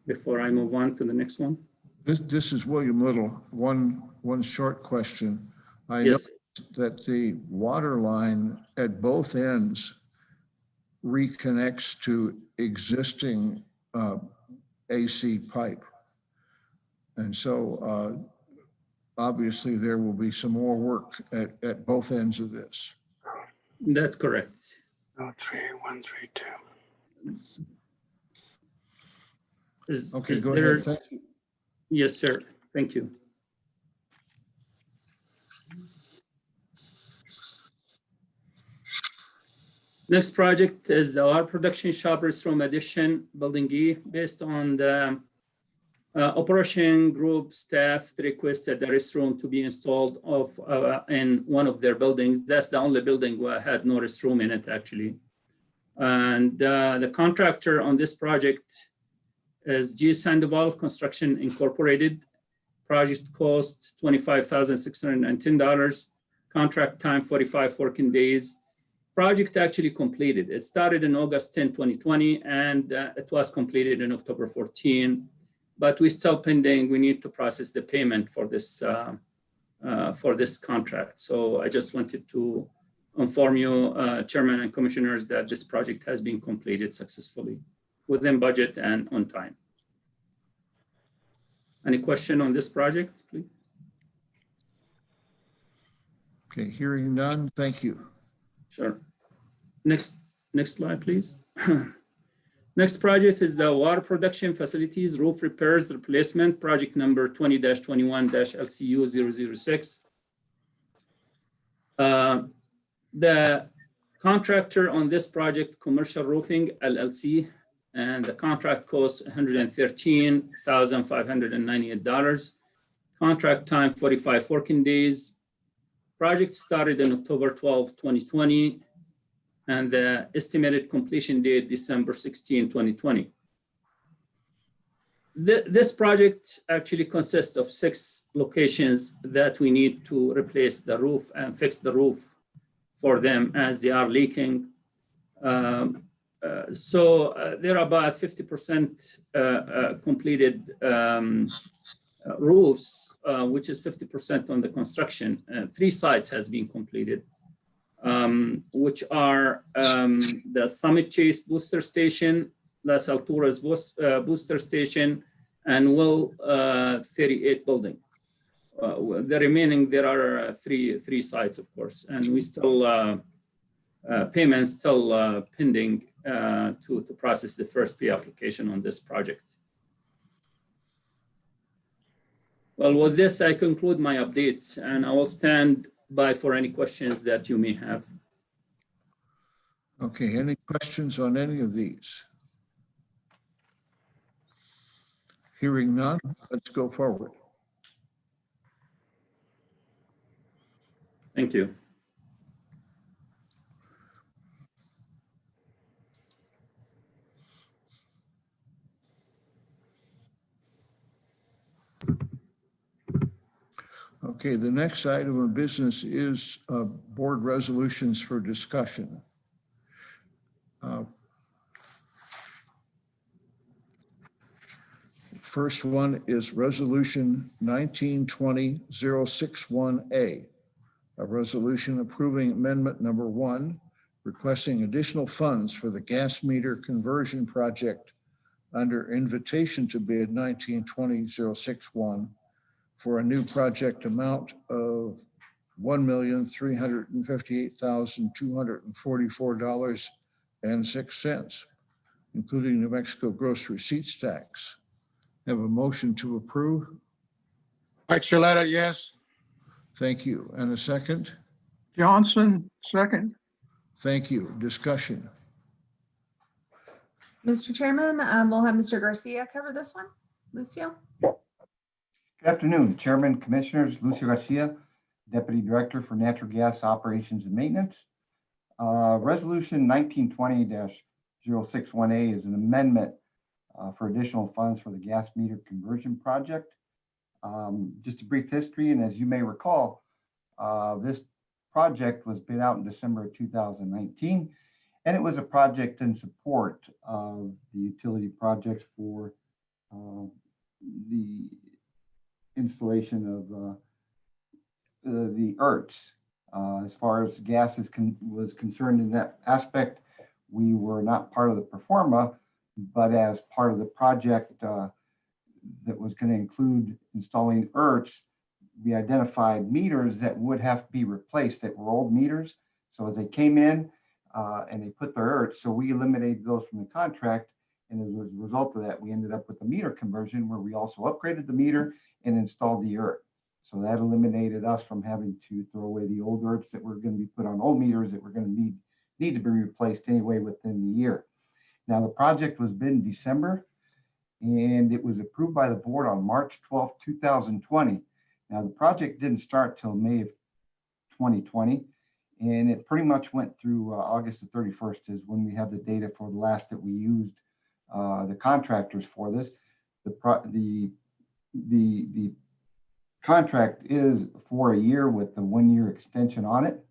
before I move on to the next one? This is William Little. One short question. I Yes. noticed that the water line at both ends reconnects to existing AC pipe. And so obviously there will be some more work at both ends of this. That's correct. 03132. Okay, Is go there- ahead. Thank you. Yes, sir. Thank you. Next project is the water production shop restroom addition, Building E, based on the operation group staff requested the restroom to be installed in one of their buildings. That's the only building where had no restroom in it, actually. And the contractor on this project is G. Sandoval Construction Incorporated. Project cost $25,610. Contract time 45 working days. Project actually completed. It started in August 10, 2020, and it was completed in October 14. But we're still pending. We need to process the payment for this contract. So I just wanted to inform you, Chairman and Commissioners, that this project has been completed successfully within budget and on time. Any question on this project, please? Okay, hearing none, thank you. Sure. Next slide, please. Next project is the water production facilities roof repairs replacement, project number 20-21-LCU 006. The contractor on this project, Commercial Roofing LLC, and the contract costs $113,598. Contract time 45 working days. Project started in October 12, 2020, and the estimated completion date December 16, 2020. This project actually consists of 6 locations that we need to replace the roof and fix the roof for them as they are leaking. So they're about 50% completed roofs, which is 50% on the construction. 3 sites has been completed, which are the Summit Chase Booster Station, Las Alturas Booster Station, and Will 38 building. The remaining, there are three sites, of course, and we still, payments still pending to process the first P application on this project. Well, with this, I conclude my updates, and I will stand by for any questions that you may have. Okay, any questions on any of these? Hearing none, let's go forward. Thank you. Okay, the next item of business is board resolutions for discussion. First one is Resolution 1920-061A, a resolution approving amendment number 1, requesting additional funds for the gas meter conversion project under invitation to bid 1920-061 for a new project amount of $1,358,244.06, including New Mexico gross receipts tax. Have a motion to approve. Archuleta, yes. Thank you. And a second? Johnson, second. Thank you. Discussion. Mr. Chairman, we'll have Mr. Garcia cover this one. Lucio? Good afternoon, Chairman, Commissioners. Lucio Garcia, Deputy Director for Natural Gas Operations and Maintenance. Resolution 1920-061A is an amendment for additional funds for the gas meter conversion project. Just a brief history, and as you may recall, this project was bid out in December of 2019, and it was a project in support of the utility projects for the installation of the ERTs. As far as gas was concerned in that aspect, we were not part of the pro forma, but as part of the project that was going to include installing ERTs, we identified meters that would have to be replaced that were old meters. So as they came in and they put their ERTs, so we eliminated those from the contract. And as a result of that, we ended up with a meter conversion where we also upgraded the meter and installed the ERT. So that eliminated us from having to throw away the old ERTs that were going to be put on old meters that were going to need to be replaced anyway within the year. Now, the project was bid in December, and it was approved by the board on March 12, 2020. Now, the project didn't start till May of 2020, and it pretty much went through August the 31st is when we have the data for the last that we used the contractors for this. The contract is for a year with the 1-year extension on it.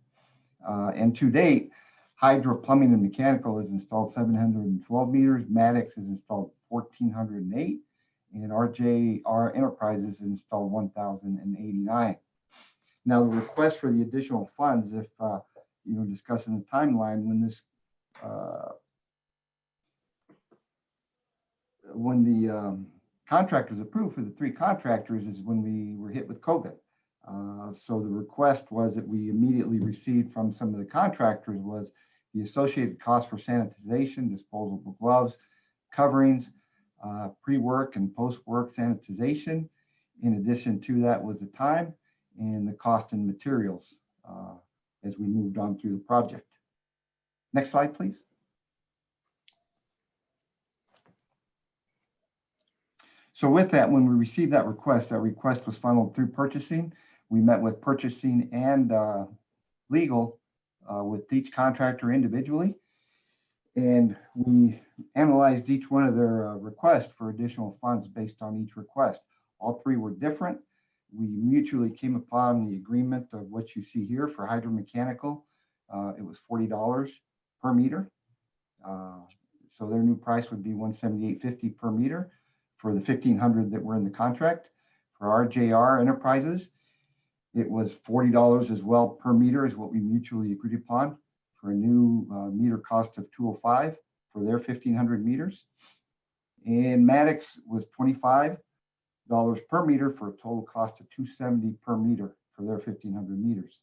And to date, Hydro Plumbing and Mechanical has installed 712 meters, Maddox has installed 1,408, and RJR Enterprises has installed 1,089. Now, the request for the additional funds, if discussing the timeline when this when the contract was approved for the 3 contractors is when we were hit with COVID. So the request was that we immediately received from some of the contractors was the associated cost for sanitization, disposable gloves, coverings, pre-work and post-work sanitization. In addition to that was the time and the cost and materials as we moved on through the project. Next slide, please. So with that, when we received that request was funneled through purchasing. We met with purchasing and legal with each contractor individually. And we analyzed each one of their requests for additional funds based on each request. All 3 were different. We mutually came upon the agreement of what you see here for hydromechanical. It was $40 per meter. So their new price would be $178.50 per meter for the 1,500 that were in the contract. For RJR Enterprises, it was $40 as well per meter is what we mutually agreed upon for a new meter cost of $205 for their 1,500 meters. And Maddox was $25 per meter for a total cost of $270 per meter for their 1,500 meters.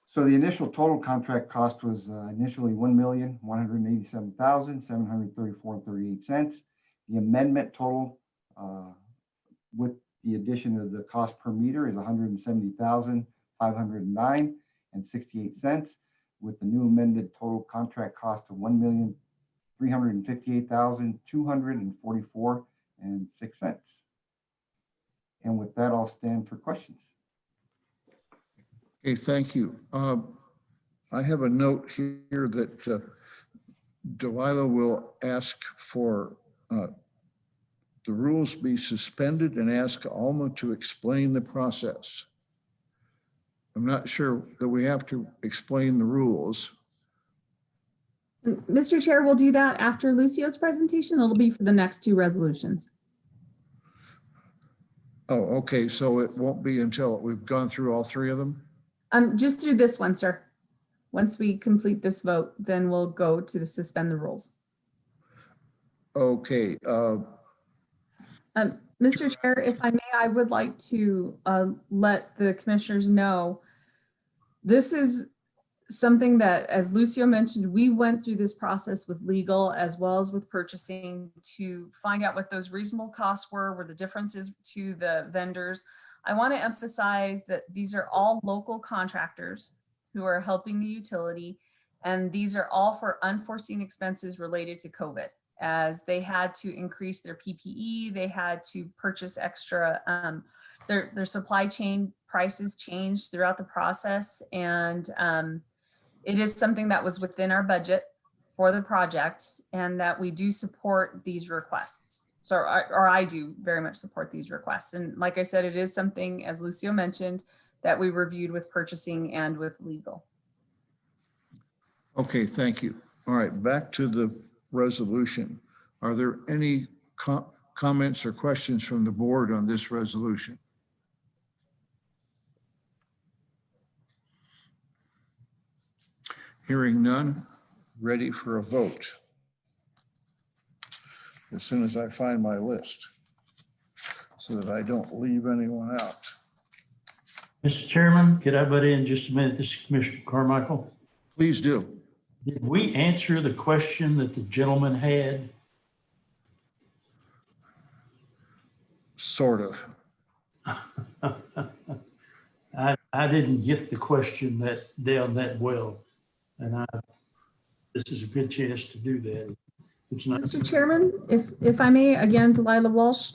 So the initial total contract cost was initially $1,187,734.38. The amendment total with the addition of the cost per meter is $170,509.68, with the new amended total contract cost of $1,358,244.06. And with that, I'll stand for questions. Okay, thank you. I have a note here that Delilah will ask for the rules be suspended and ask Alma to explain the process. I'm not sure that we have to explain the rules. Mr. Chair, we'll do that after Lucio's presentation. It'll be for the next two resolutions. Oh, okay, so it won't be until we've gone through all three of them? Just through this one, sir. Once we complete this vote, then we'll go to the suspend the rules. Okay. Mr. Chair, if I may, I would like to let the commissioners know this is something that, as Lucio mentioned, we went through this process with legal as well as with purchasing to find out what those reasonable costs were the differences to the vendors. I want to emphasize that these are all local contractors who are helping the utility, and these are all for unforeseen expenses related to COVID, as they had to increase their PPE, they had to purchase extra, their supply chain prices changed throughout the process, and it is something that was within our budget for the project, and that we do support these requests. So, or I do very much support these requests. And like I said, it is something, as Lucio mentioned, that we reviewed with purchasing and with legal. Okay, thank you. All right, back to the resolution. Are there any comments or questions from the board on this resolution? Hearing none, ready for a vote. As soon as I find my list, so that I don't leave anyone out. Mr. Chairman, could I butt in just a minute? This is Commissioner Carmichael. Please do. Did we answer the question that the gentleman had? Sort of. I didn't get the question down that well. And this is a good chance to do that. It's not. Mr. Chairman, if I may, again, Delilah Walsh,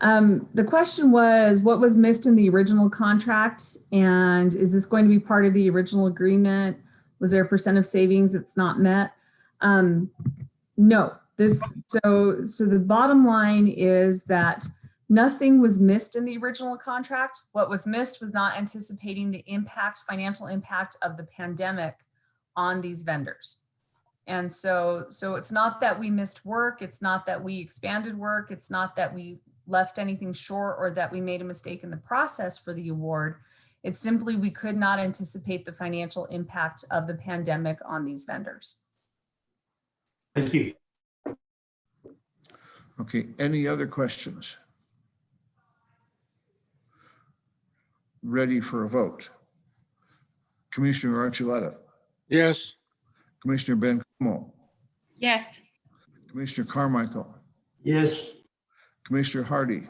the question was, what was missed in the original contract? And is this going to be part of the original agreement? Was there a percent of savings that's not met? No, so the bottom line is that nothing was missed in the original contract. What was missed was not anticipating the financial impact of the pandemic on these vendors. And so it's not that we missed work. It's not that we expanded work. It's not that we left anything short or that we made a mistake in the process for the award. It's simply we could not anticipate the financial impact of the pandemic on these vendors. Thank you. Okay, any other questions? Ready for a vote. Commissioner Archuleta. Yes. Commissioner Bencomo. Yes. Commissioner Carmichael. Yes. Commissioner Hardy.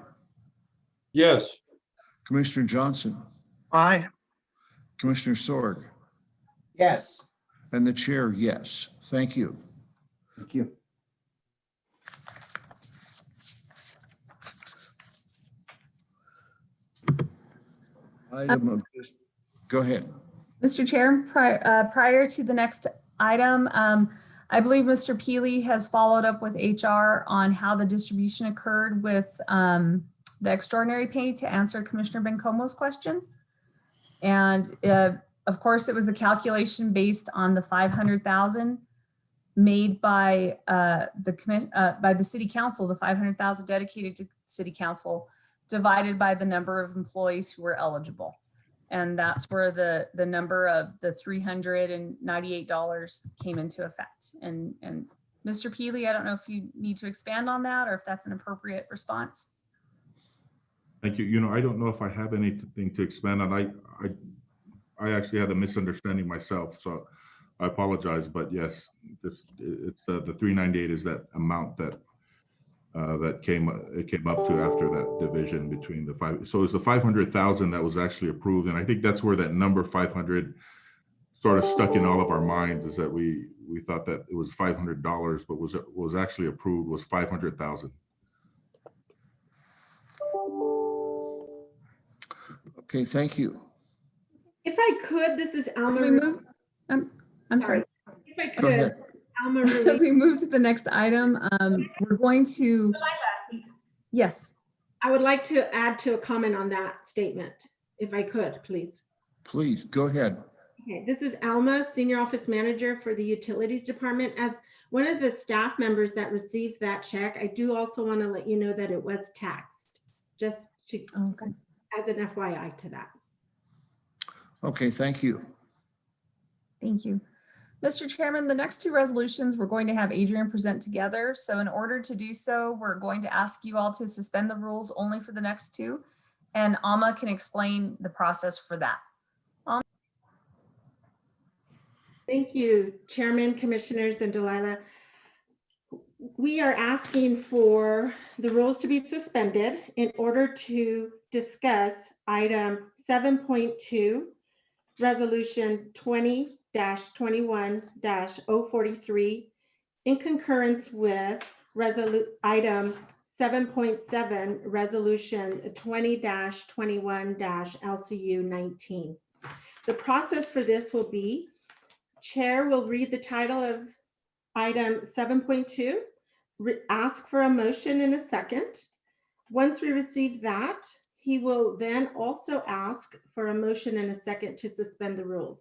Yes. Commissioner Johnson. Aye. Commissioner Sorg. Yes. And the chair, yes. Thank you. Thank you. Item of this, go ahead. Mr. Chair, prior to the next item, I believe Mr. Peely has followed up with HR on how the distribution occurred with the extraordinary pay to answer Commissioner Bencomo's question. And of course, it was a calculation based on the 500,000 made by the city council, the 500,000 dedicated to city council, divided by the number of employees who were eligible. And that's where the number of the $398 came into effect. And Mr. Peely, I don't know if you need to expand on that or if that's an appropriate response. Thank you. You know, I don't know if I have anything to expand on. I actually had a misunderstanding myself, so I apologize. But yes, it's the 398 is that amount that that it came up to after that division between the five. So it's the 500,000 that was actually approved. And I think that's where that number 500 sort of stuck in all of our minds, is that we thought that it was $500, but was actually approved was 500,000. Okay, thank you. If I could, this is As we Alma. move, I'm sorry. If I Go could, ahead. Alma As Ruiz. we move to the next item, we're going to, yes, I would like to add to a comment on that statement, if I could, please. Please, go ahead. Okay, this is Alma, Senior Office Manager for the Utilities Department. As one of the staff members that received that check, I do also want to let you know that it was taxed, just to, okay. as an FYI to that. Okay, thank you. Thank you. Mr. Chairman, the next two resolutions we're going to have Adrian present together. So in order to do so, we're going to ask you all to suspend the rules only for the next two. And Alma can explain the process for that. Thank you, Chairman, Commissioners, and Delilah. We are asking for the rules to be suspended in order to discuss item 7.2, Resolution 20-21-043, in concurrence with item 7.7, Resolution 20-21-LCU 19. The process for this will be, Chair will read the title of item 7.2, ask for a motion in a second. Once we receive that, he will then also ask for a motion and a second to suspend the rules.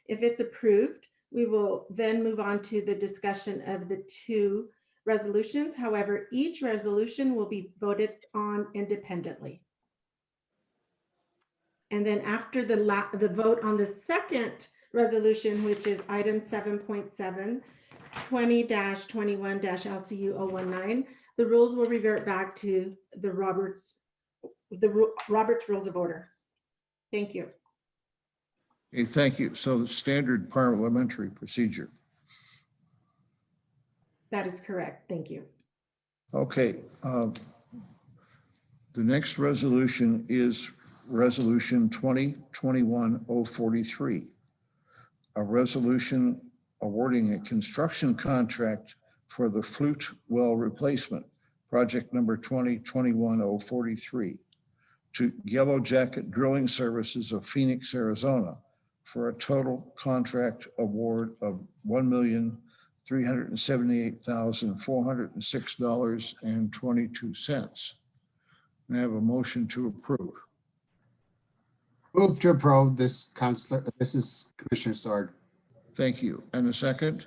If it's approved, we will then move on to the discussion of the two resolutions. However, each resolution will be voted on independently. And then after the vote on the second resolution, which is item 7.7, 20-21-LCU 019, the rules will revert back to the Roberts Rules of Order. Thank you. Okay, thank you. So the standard parliamentary procedure. That is correct. Thank you. Okay. The next resolution is Resolution 2021-043, a resolution awarding a construction contract for the Flute well replacement, project number 2021-043, to Yellow Jacket Drilling Services of Phoenix, Arizona, for a total contract award of $1,378,406.22. May I have a motion to approve? Move to approve this, Counselor. This is Commissioner Sword. Thank you. And a second?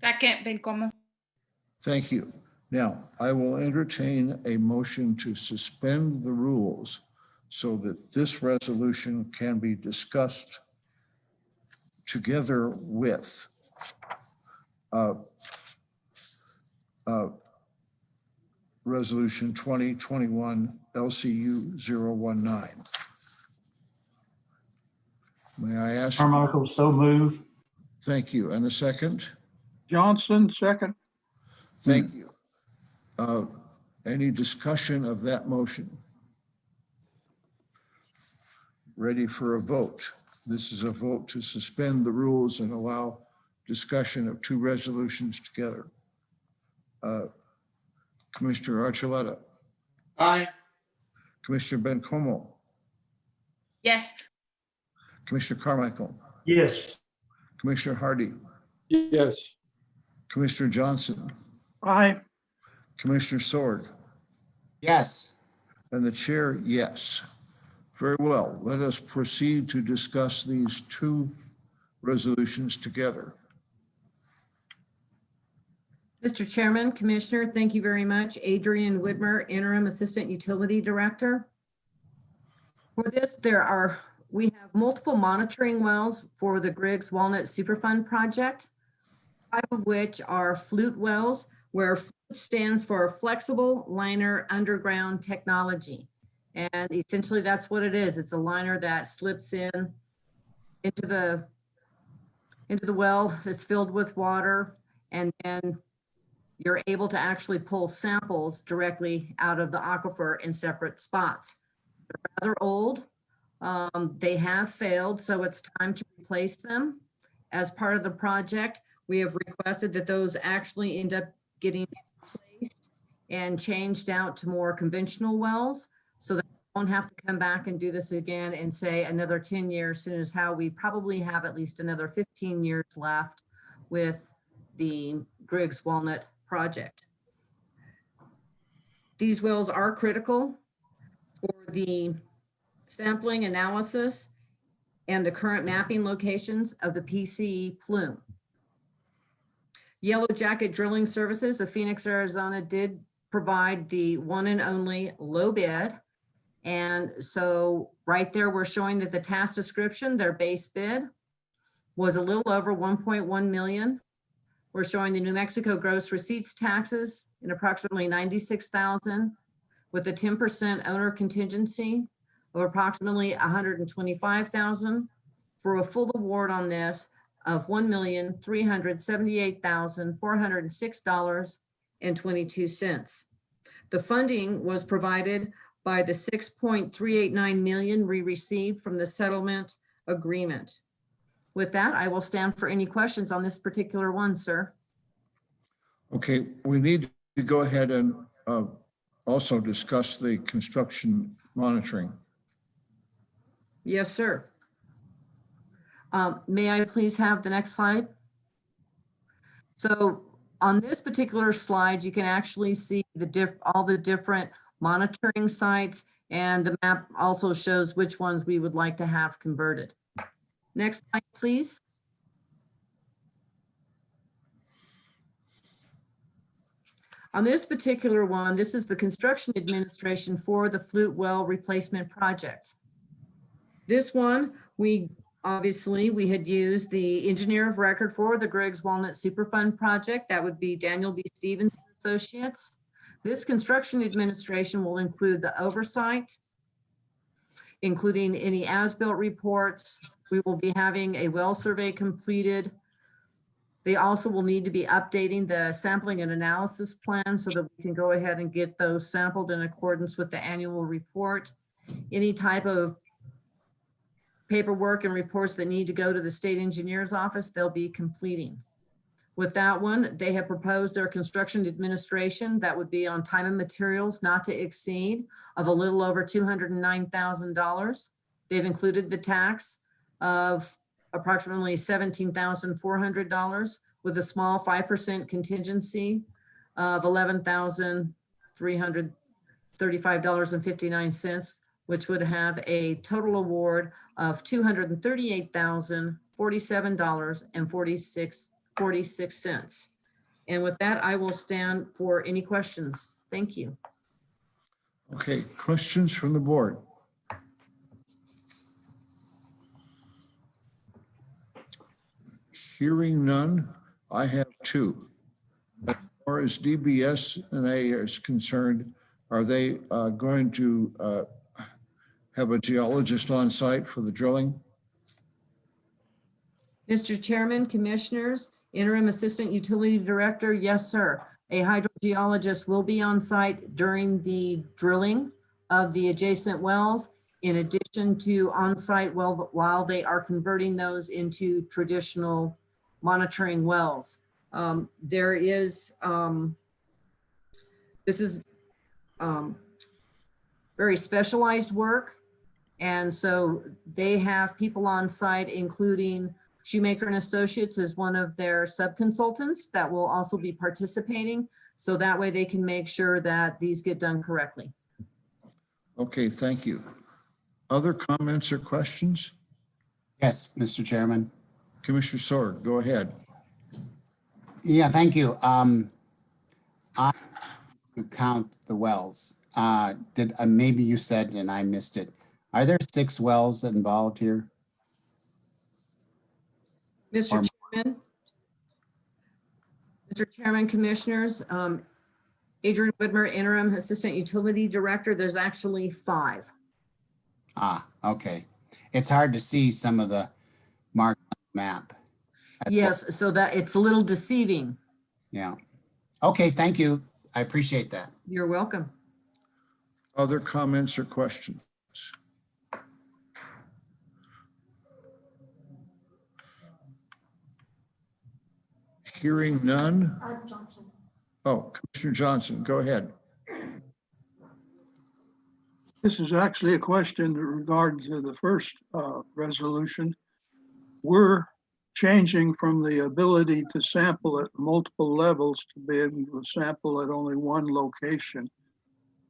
Second, Bencomo. Thank you. Now, I will entertain a motion to suspend the rules so that this resolution can be discussed together with Resolution 2021 LCU 019. May I ask? Carmichael, so move. Thank you. And a second? Johnson, second. Thank you. Any discussion of that motion? Ready for a vote? This is a vote to suspend the rules and allow discussion of two resolutions together. Commissioner Archuleta. Aye. Commissioner Bencomo. Yes. Commissioner Carmichael. Yes. Commissioner Hardy. Yes. Commissioner Johnson. Aye. Commissioner Sword. Yes. And the chair, yes. Very well. Let us proceed to discuss these two resolutions together. Mr. Chairman, Commissioner, thank you very much. Adrian Widmer, Interim Assistant Utility Director. For this, we have multiple monitoring wells for the Griggs Walnut Superfund project, 5 of which are Flute wells, where Flute stands for Flexible Liner Underground Technology. And essentially that's what it is. It's a liner that slips into the well that's filled with water, and then you're able to actually pull samples directly out of the aquifer in separate spots. They're rather old. They have failed, so it's time to replace them. As part of the project, we have requested that those actually end up getting replaced and changed out to more conventional wells, so that we won't have to come back and do this again and say another 10 years, soon as how we probably have at least another 15 years left with the Griggs Walnut project. These wells are critical for the sampling analysis and the current mapping locations of the PCE plume. Yellow Jacket Drilling Services of Phoenix, Arizona did provide the one and only low bid. And so right there, we're showing that the task description, their base bid was a little over 1.1 million. We're showing the New Mexico gross receipts taxes in approximately 96,000 with a 10% owner contingency of approximately 125,000 for a full award on this of $1,378,406.22. The funding was provided by the 6.389 million we received from the settlement agreement. With that, I will stand for any questions on this particular one, sir. Okay, we need to go ahead and also discuss the construction monitoring. Yes, sir. May I please have the next slide? So on this particular slide, you can actually see all the different monitoring sites, and the map also shows which ones we would like to have converted. Next slide, please. On this particular one, this is the construction administration for the Flute well replacement project. This one, we had used the engineer of record for the Griggs Walnut Superfund project. That would be Daniel B. Stevens and Associates. This construction administration will include the oversight, including any as-built reports. We will be having a well survey completed. They also will need to be updating the sampling and analysis plan so that we can go ahead and get those sampled in accordance with the annual report. Any type of paperwork and reports that need to go to the state engineer's office, they'll be completing. With that one, they have proposed their construction administration that would be on time and materials not to exceed of a little over $209,000. They've included the tax of approximately $17,400 with a small 5% contingency of $11,335.59, which would have a total award of $238,047.46. And with that, I will stand for any questions. Thank you. Okay, questions from the board? Hearing none, I have two. As far as DBS&A is concerned, are they going to have a geologist on site for the drilling? Mr. Chairman, Commissioners, Interim Assistant Utility Director, yes, sir. A hydrogeologist will be on site during the drilling of the adjacent wells, in addition to on-site while they are converting those into traditional monitoring wells. This is very specialized work. And so they have people on site, including Shoemaker and Associates as one of their sub-consultants that will also be participating. So that way they can make sure that these get done correctly. Okay, thank you. Other comments or questions? Yes, Mr. Chairman. Commissioner Sword, go ahead. Yeah, thank you. I count the wells. Maybe you said and I missed it. Are there 6 wells involved here? Mr. Chairman, Commissioners, Adrian Whitmer, Interim Assistant Utility Director, there's actually 5. Ah, okay. It's hard to see some of the marked on the map. Yes, so that it's a little deceiving. Yeah. Okay, thank you. I appreciate that. You're welcome. Other comments or questions? Hearing none. Oh, Commissioner Johnson, go ahead. This is actually a question in regard to the first resolution. We're changing from the ability to sample at multiple levels to be able to sample at only one location.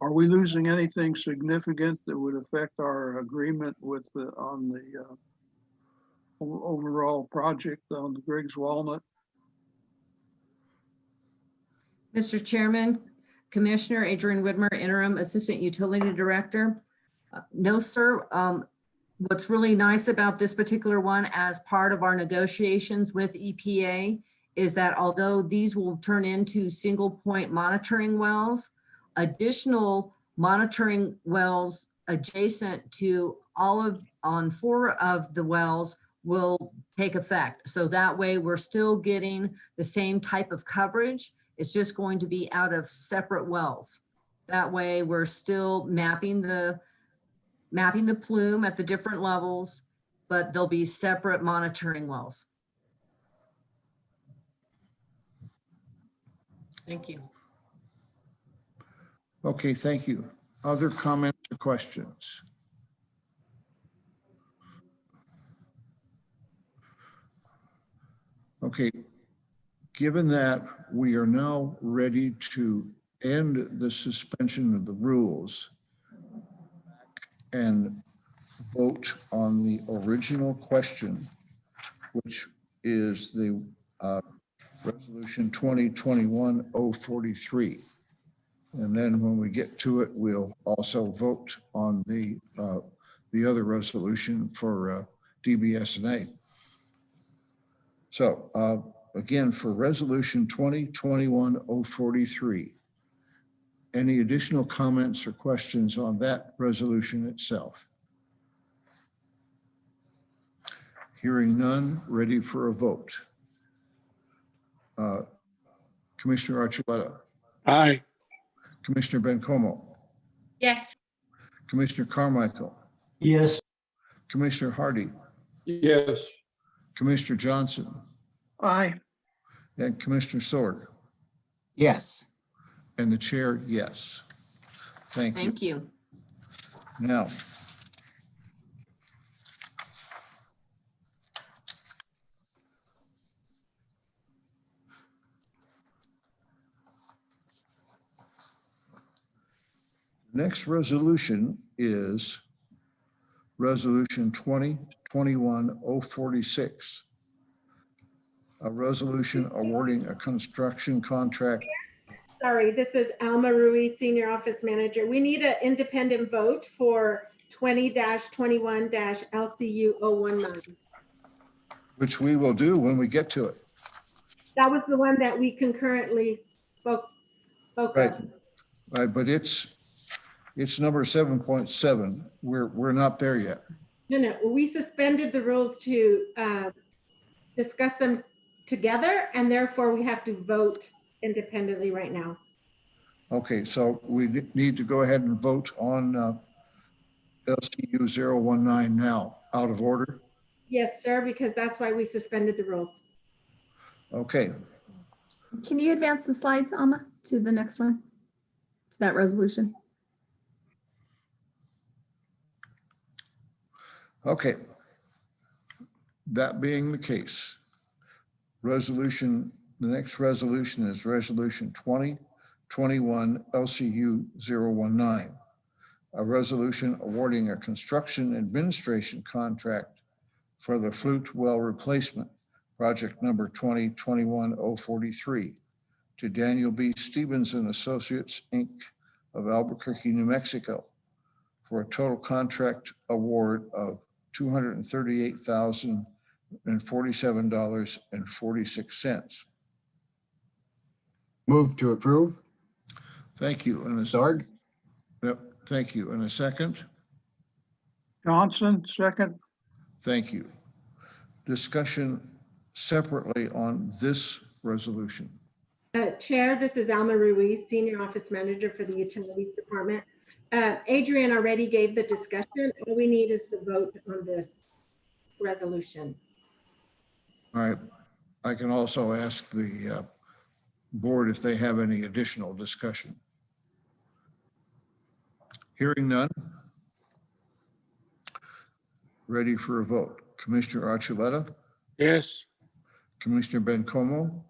Are we losing anything significant that would affect our agreement with on the overall project on the Griggs Walnut? Mr. Chairman, Commissioner Adrian Widmer, Interim Assistant Utility Director. No, sir. What's really nice about this particular one as part of our negotiations with EPA is that although these will turn into single point monitoring wells, additional monitoring wells adjacent to on 4 of the wells will take effect. So that way we're still getting the same type of coverage. It's just going to be out of separate wells. That way we're still mapping the plume at the different levels, but there'll be separate monitoring wells. Thank you. Okay, thank you. Other comments or questions? Okay, given that we are now ready to end the suspension of the rules and vote on the original question, which is the Resolution 2021-043. And then when we get to it, we'll also vote on the other resolution for DBS&A. So again, for Resolution 2021-043, any additional comments or questions on that resolution itself? Hearing none, ready for a vote. Commissioner Archuleta. Aye. Commissioner Bencomo. Yes. Commissioner Carmichael. Yes. Commissioner Hardy. Yes. Commissioner Johnson. Aye. And Commissioner Sword. Yes. And the chair, yes. Thank you. Thank you. Now, the next resolution is Resolution 2021-046. A resolution awarding a construction contract. Sorry, this is Alma Ruiz, Senior Office Manager. We need an independent vote for 20-21-LCU-019. Which we will do when we get to it. That was the one that we concurrently spoke Right. of. Right, but it's number 7.7. We're not there yet. No, we suspended the rules to discuss them together, and therefore we have to vote independently right now. Okay, so we need to go ahead and vote on LCU 019 now, out of order. Yes, sir, because that's why we suspended the rules. Okay, Can you advance the slides, Alma, to the next one, to that resolution? okay. That being the case, the next resolution is Resolution 2021 LCU 019. A resolution awarding a construction administration contract for the Flute well replacement, project number 2021-043, to Daniel B. Stevens and Associates, Inc. of Albuquerque, New Mexico, for a total contract award of $238,047.46. Move to approve. Thank you. And Sorg. Yep, thank you. And a second? Johnson, second. Thank you. Discussion separately on this resolution. Chair, this is Alma Ruiz, Senior Office Manager for the Utilities Department. Adrian already gave the discussion. All we need is the vote on this resolution. All right. I can also ask the board if they have any additional discussion. Hearing none. Ready for a vote. Commissioner Archuleta, Yes. Commissioner Bencomo,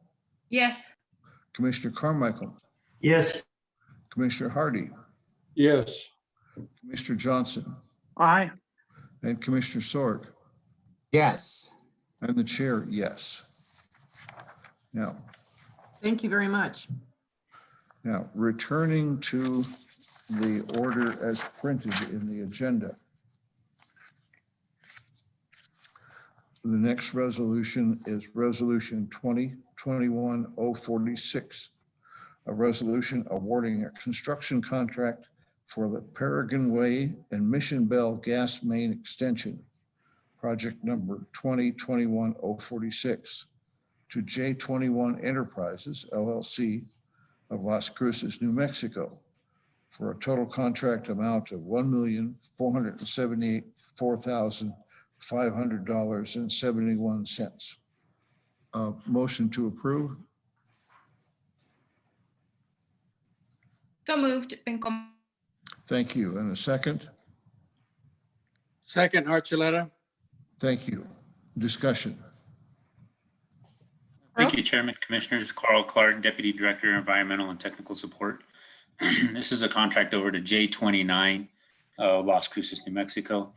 Yes. Commissioner Carmichael, Yes. Commissioner Hardy, Yes. Commissioner Johnson, Aye. and Commissioner Sorg, Yes. and the chair, yes. Thank you very much. Now, returning to the order as printed in the agenda. The next resolution is Resolution 2021-046, a resolution awarding a construction contract for the Peregrine Way and Mission Bell Gas Main Extension, project number 2021-046, to J21 Enterprises, LLC of Las Cruces, New Mexico, for a total contract amount of $1,474,500.71. Motion to approve. So moved. Bencomo. Thank you. And a second. Second, Archuleta. Thank you. Discussion. Thank you, Chairman, Commissioners. Carl Clark, Deputy Director, Environmental and Technical Support. This is a contract over to J29, Las Cruces, New Mexico.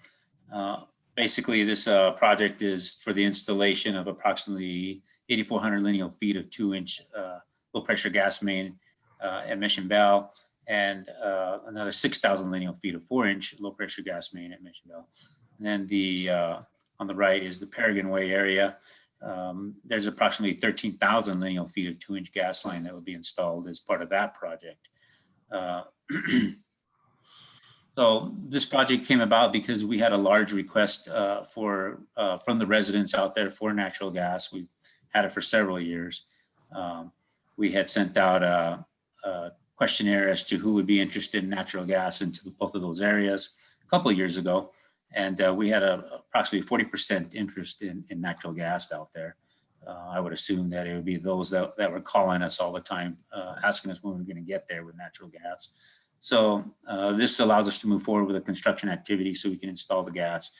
Basically, this project is for the installation of approximately 8,400 lineal feet of 2-inch low-pressure gas main at Mission Bell, and another 6,000 lineal feet of 4-inch low-pressure gas main at Mission Bell. And then on the right is the Peregrine Way area. There's approximately 13,000 lineal feet of 2-inch gas line that will be installed as part of that project. So this project came about because we had a large request from the residents out there for natural gas. We've had it for several years. We had sent out a questionnaire as to who would be interested in natural gas into both of those areas a couple of years ago. And we had approximately 40% interest in natural gas out there. I would assume that it would be those that were calling us all the time, asking us when we're going to get there with natural gas. So this allows us to move forward with a construction activity so we can install the gas.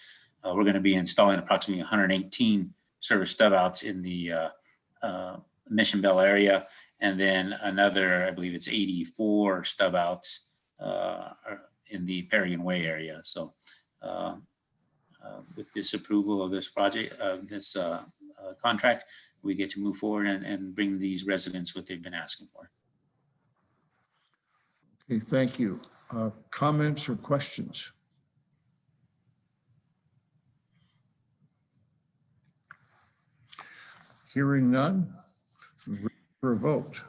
We're going to be installing approximately 118 service stub outs in the Mission Bell area, and then another, I believe it's 84 stub outs in the Peregrine Way area. So with this approval of this project, this contract, we get to move forward and bring these residents what they've been asking for. Okay, thank you. Comments or questions? Hearing none, ready for a vote.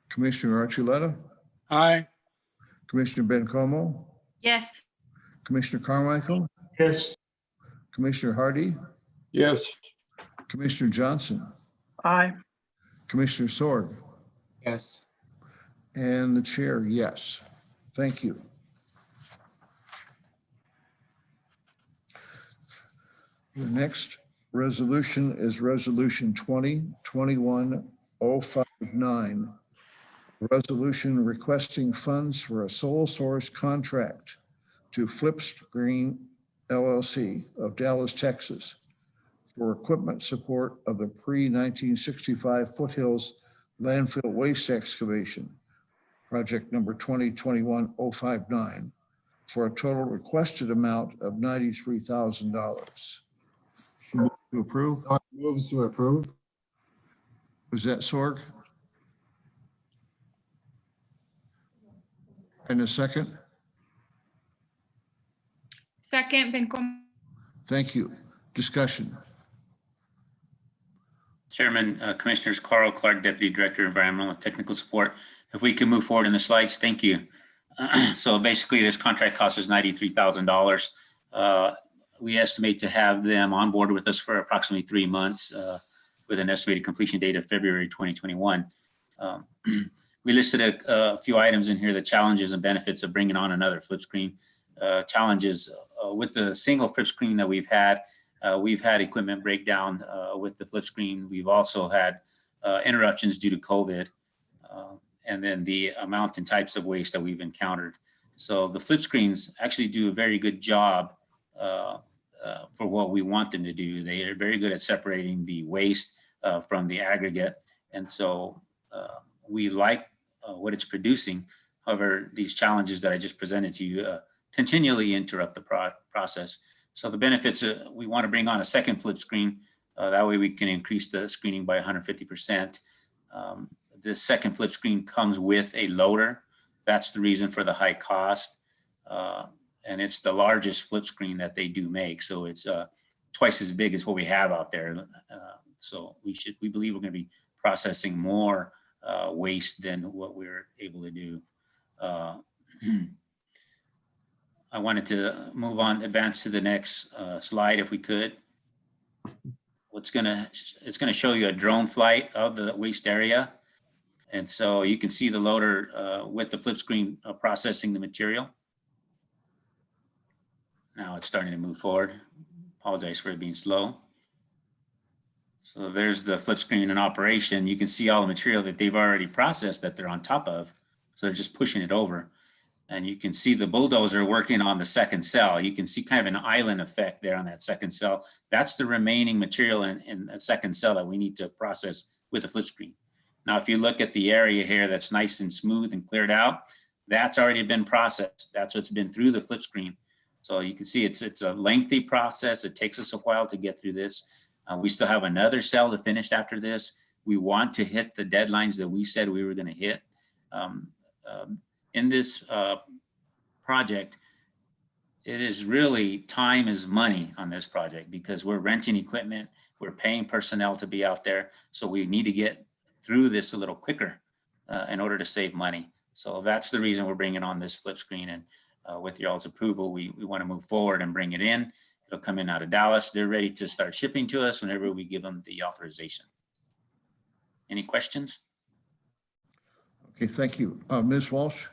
Commissioner Archuleta, Aye. Commissioner Bencomo, Yes. Commissioner Carmichael, Yes. Commissioner Hardy, Yes. Commissioner Johnson, Aye. Commissioner Sorg, Yes. and the chair, yes. Thank you. The next resolution is Resolution 2021-059. Resolution requesting funds for a sole source contract to Flipscreen LLC of Dallas, Texas, for equipment support of the pre-1965 Foothills landfill waste excavation, project number 2021-059, for a total requested amount of $93,000. Move to approve. Moves to approve. Was that Sorg? And a second? Second, Bencomo. Thank you. Discussion. Chairman, Commissioners, Carl Clark, Deputy Director, Environmental and Technical Support. If we can move forward in the slides, thank you. So basically, this contract cost us $93,000. We estimate to have them on board with us for approximately 3 months with an estimated completion date of February 2021. We listed a few items in here, the challenges and benefits of bringing on another flip screen. Challenges with the single flip screen that we've had equipment breakdown with the flip screen. We've also had interruptions due to COVID, and then the amount and types of waste that we've encountered. So the flip screens actually do a very good job for what we want them to do. They are very good at separating the waste from the aggregate. And so we like what it's producing. However, these challenges that I just presented to you continually interrupt the process. So the benefits, we want to bring on a second flip screen. That way we can increase the screening by 150%. The second flip screen comes with a loader. That's the reason for the high cost. And it's the largest flip screen that they do make. So it's twice as big as what we have out there. So we believe we're going to be processing more waste than what we're able to do. I wanted to move on, advance to the next slide if we could. It's gonna show you a drone flight of the waste area. And so you can see the loader with the flip screen processing the material. Now it's starting to move forward. Apologize for it being slow. So there's the flip screen in operation. You can see all the material that they've already processed that they're on top of. So they're just pushing it over. And you can see the bulldozer working on the second cell. You can see kind of an island effect there on that second cell. That's the remaining material in that second cell that we need to process with the flip screen. Now, if you look at the area here that's nice and smooth and cleared out, that's already been processed. That's what's been through the flip screen. So you can see it's a lengthy process. It takes us a while to get through this. We still have another cell to finish after this. We want to hit the deadlines that we said we were going to hit. In this project, it is really time is money on this project because we're renting equipment, we're paying personnel to be out there. So we need to get through this a little quicker in order to save money. So that's the reason we're bringing on this flip screen. And with y'all's approval, we want to move forward and bring it in. It'll come in out of Dallas. They're ready to start shipping to us whenever we give them the authorization. Any questions? Okay, thank you. Ms. Walsh?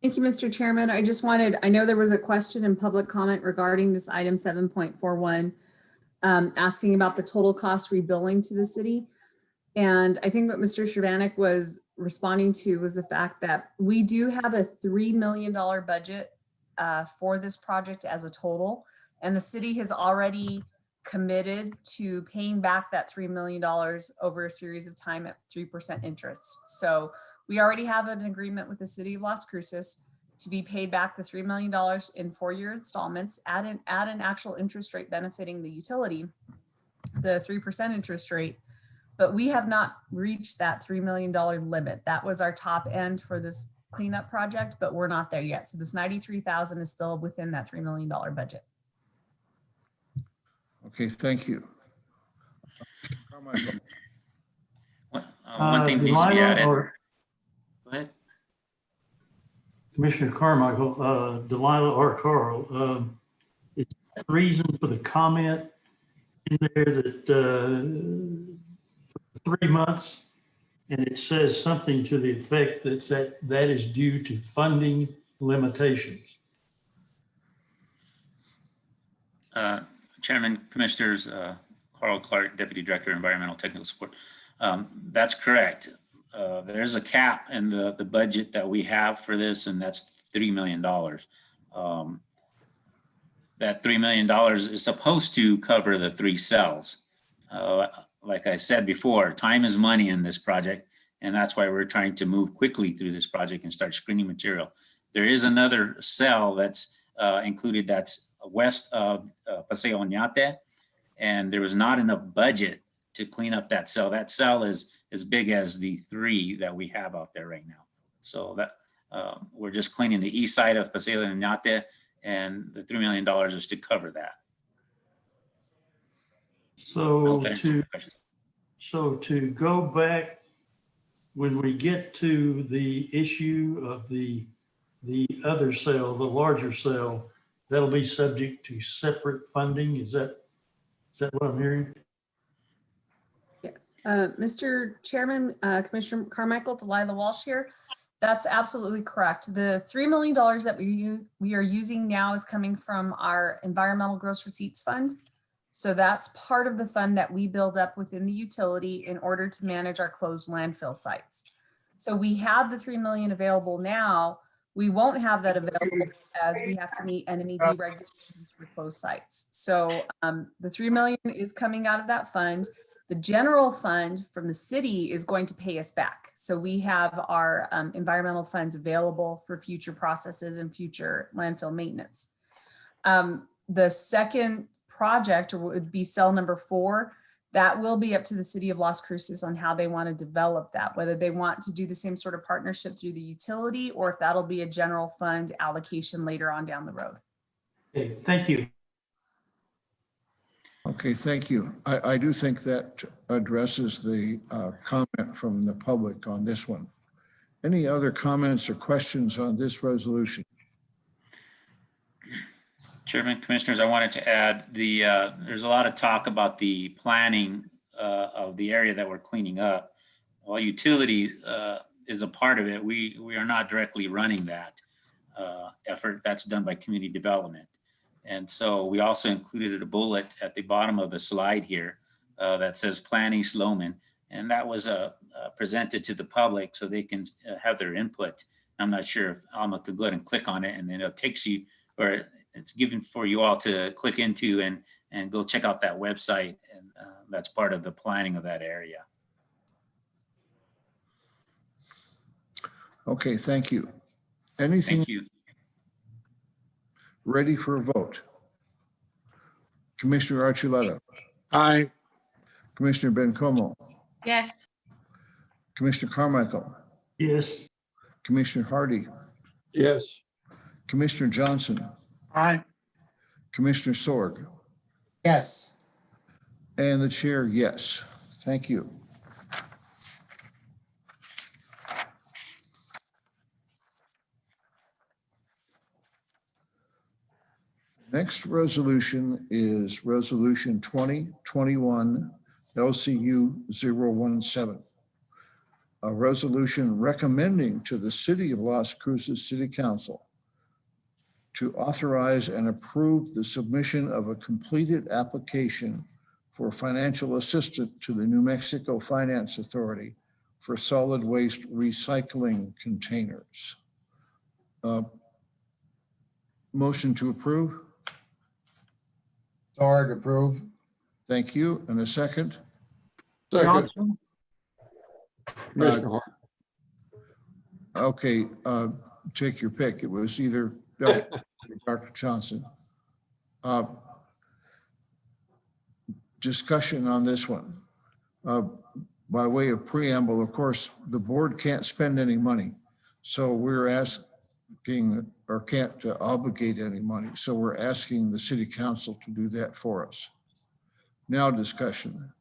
Thank you, Mr. Chairman. I know there was a question in public comment regarding this item 7.41, asking about the total cost rebilling to the city. And I think what Mr. Sherbanek was responding to was the fact that we do have a $3 million budget for this project as a total. And the city has already committed to paying back that $3 million over a series of time at 3% interest. So we already have an agreement with the city of Las Cruces to be paid back the $3 million in 4-year installments at an actual interest rate benefiting the utility, the 3% interest rate. But we have not reached that $3 million limit. That was our top end for this cleanup project, but we're not there yet. So this $93,000 is still within that $3 million budget. Okay, thank you. Carmichael. One thing needs to be added. Go ahead. Commissioner Carmichael, Delilah or Carl, is the reason for the comment in there that for 3 months, and it says something to the effect that is due to funding limitations. Chairman, Commissioners, Carl Clark, Deputy Director, Environmental Technical Support. That's correct. There's a cap in the budget that we have for this, and that's $3 million. That $3 million is supposed to cover the 3 cells. Like I said before, time is money in this project, and that's why we're trying to move quickly through this project and start screening material. There is another cell that's included that's west of Paseo Oñate, and there was not enough budget to clean up that cell. That cell is as big as the 3 that we have out there right now. So that we're just cleaning the east side of Paseo Oñate, and the $3 million is to cover that. So to go back, when we get to the issue of the other cell, the larger cell, that'll be subject to separate funding. Is that what I'm hearing? Yes, Mr. Chairman, Commissioner Carmichael, Delilah Walsh here. That's absolutely correct. The $3 million that we are using now is coming from our Environmental Gross Receipts Fund. So that's part of the fund that we build up within the utility in order to manage our closed landfill sites. So we have the 3 million available now. We won't have that available as we have to meet NMED regulations for closed sites. So the 3 million is coming out of that fund. The general fund from the city is going to pay us back. So we have our environmental funds available for future processes and future landfill maintenance. The second project would be cell number 4. That will be up to the city of Las Cruces on how they want to develop that, whether they want to do the same sort of partnership through the utility or if that'll be a general fund allocation later on down the road. Okay, thank you. Okay, thank you. I do think that addresses the comment from the public on this one. Any other comments or questions on this resolution? Chairman, Commissioners, I wanted to add there's a lot of talk about the planning of the area that we're cleaning up. While utilities is a part of it, we are not directly running that effort. That's done by community development. And so we also included a bullet at the bottom of the slide here that says Plan East Lowman. And that was presented to the public so they can have their input. I'm not sure if Alma could go ahead and click on it, and then it takes you, or it's given for you all to click into and go check out that website. And that's part of the planning of that area. Okay, thank you. Anything Thank you. ready for a vote? Commissioner Archuleta, Aye. Commissioner Bencomo, Yes. Commissioner Carmichael, Yes. Commissioner Hardy, Yes. Commissioner Johnson, Aye. Commissioner Sorg, Yes. and the chair, yes. Thank you. Next resolution is Resolution 2021 LCU 017. A resolution recommending to the City of Las Cruces City Council to authorize and approve the submission of a completed application for financial assistance to the New Mexico Finance Authority for solid waste recycling containers. Motion to approve. Sorg, approve. Thank you. And a second? Second. Johnson? Commissioner Hart. Okay, take your pick. It was either Dr. Johnson. Discussion on this one. By way of preamble, of course, the board can't spend any money. So we're asking, or can't obligate any money. So we're asking the city council to do that for us. Now discussion.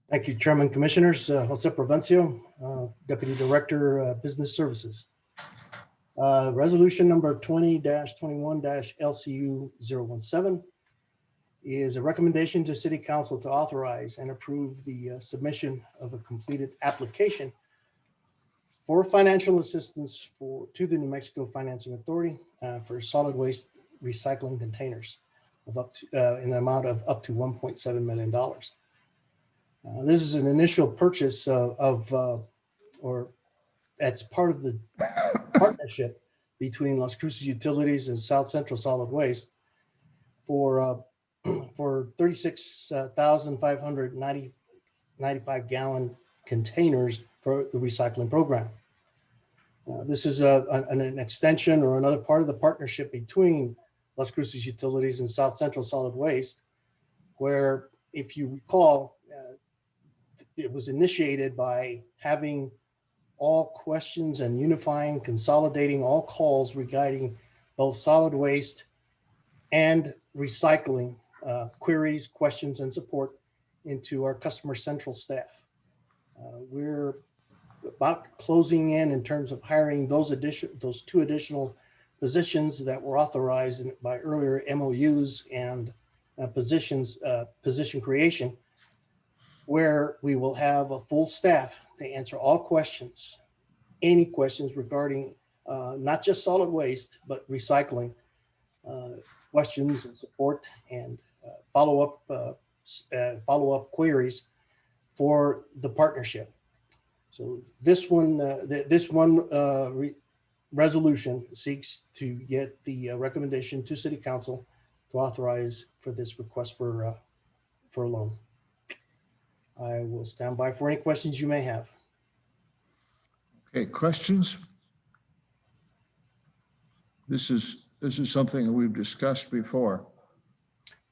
Thank you, Chairman, Commissioners. Jose Provencio, Deputy Director, Business Services. Resolution number 20-21-LCU 017 is a recommendation to City Council to authorize and approve the submission of a completed application for financial assistance to the New Mexico Financing Authority for solid waste recycling containers of up to in an amount of up to $1.7 million. This is an initial purchase or as part of the partnership between Las Cruces Utilities and South Central Solid Waste for 36,595 gallon containers for the recycling program. This is an extension or another part of the partnership between Las Cruces Utilities and South Central Solid Waste, where, if you recall, it was initiated by having all questions and unifying, consolidating all calls regarding both solid waste and recycling queries, questions, and support into our customer central staff. We're about closing in terms of hiring those 2 additional positions that were authorized by earlier MOUs and position creation where we will have a full staff to answer all questions, any questions regarding not just solid waste, but recycling questions and support and follow-up queries for the partnership. So this one, resolution seeks to get the recommendation to City Council to authorize for this request for a loan. I will stand by for any questions you may have. Okay, questions? This is something that we've discussed before.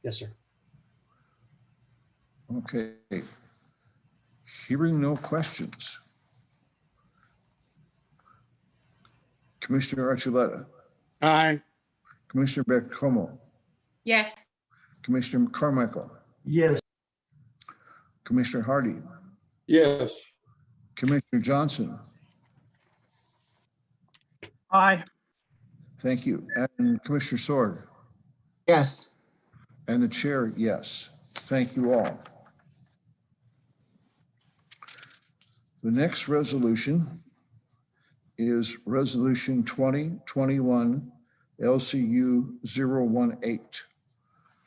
Yes, sir. Okay. Hearing no questions. Commissioner Archuleta, Aye. Commissioner Bencomo, Yes. Commissioner Carmichael, Yes. Commissioner Hardy, Yes. Commissioner Johnson. Aye. Thank you. And Commissioner Sword. Yes. And the chair, yes. Thank you all. The next resolution is Resolution 2021 LCU 018,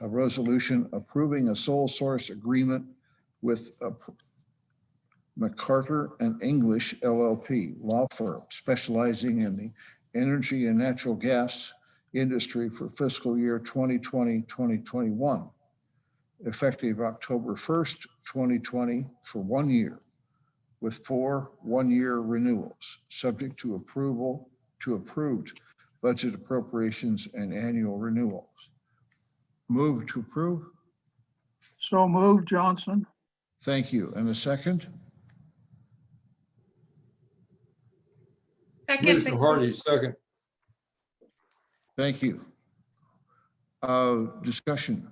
a resolution approving a sole source agreement with McCarter and English LLP, law firm specializing in the energy and natural gas industry for fiscal year 2020-2021, effective October 1st, 2020 for 1 year, with 4 one-year renewals, subject to approved budget appropriations and annual renewals. Move to approve. So moved, Johnson. Thank you. And a second? Second. Commissioner Hardy, second. Thank you. Discussion.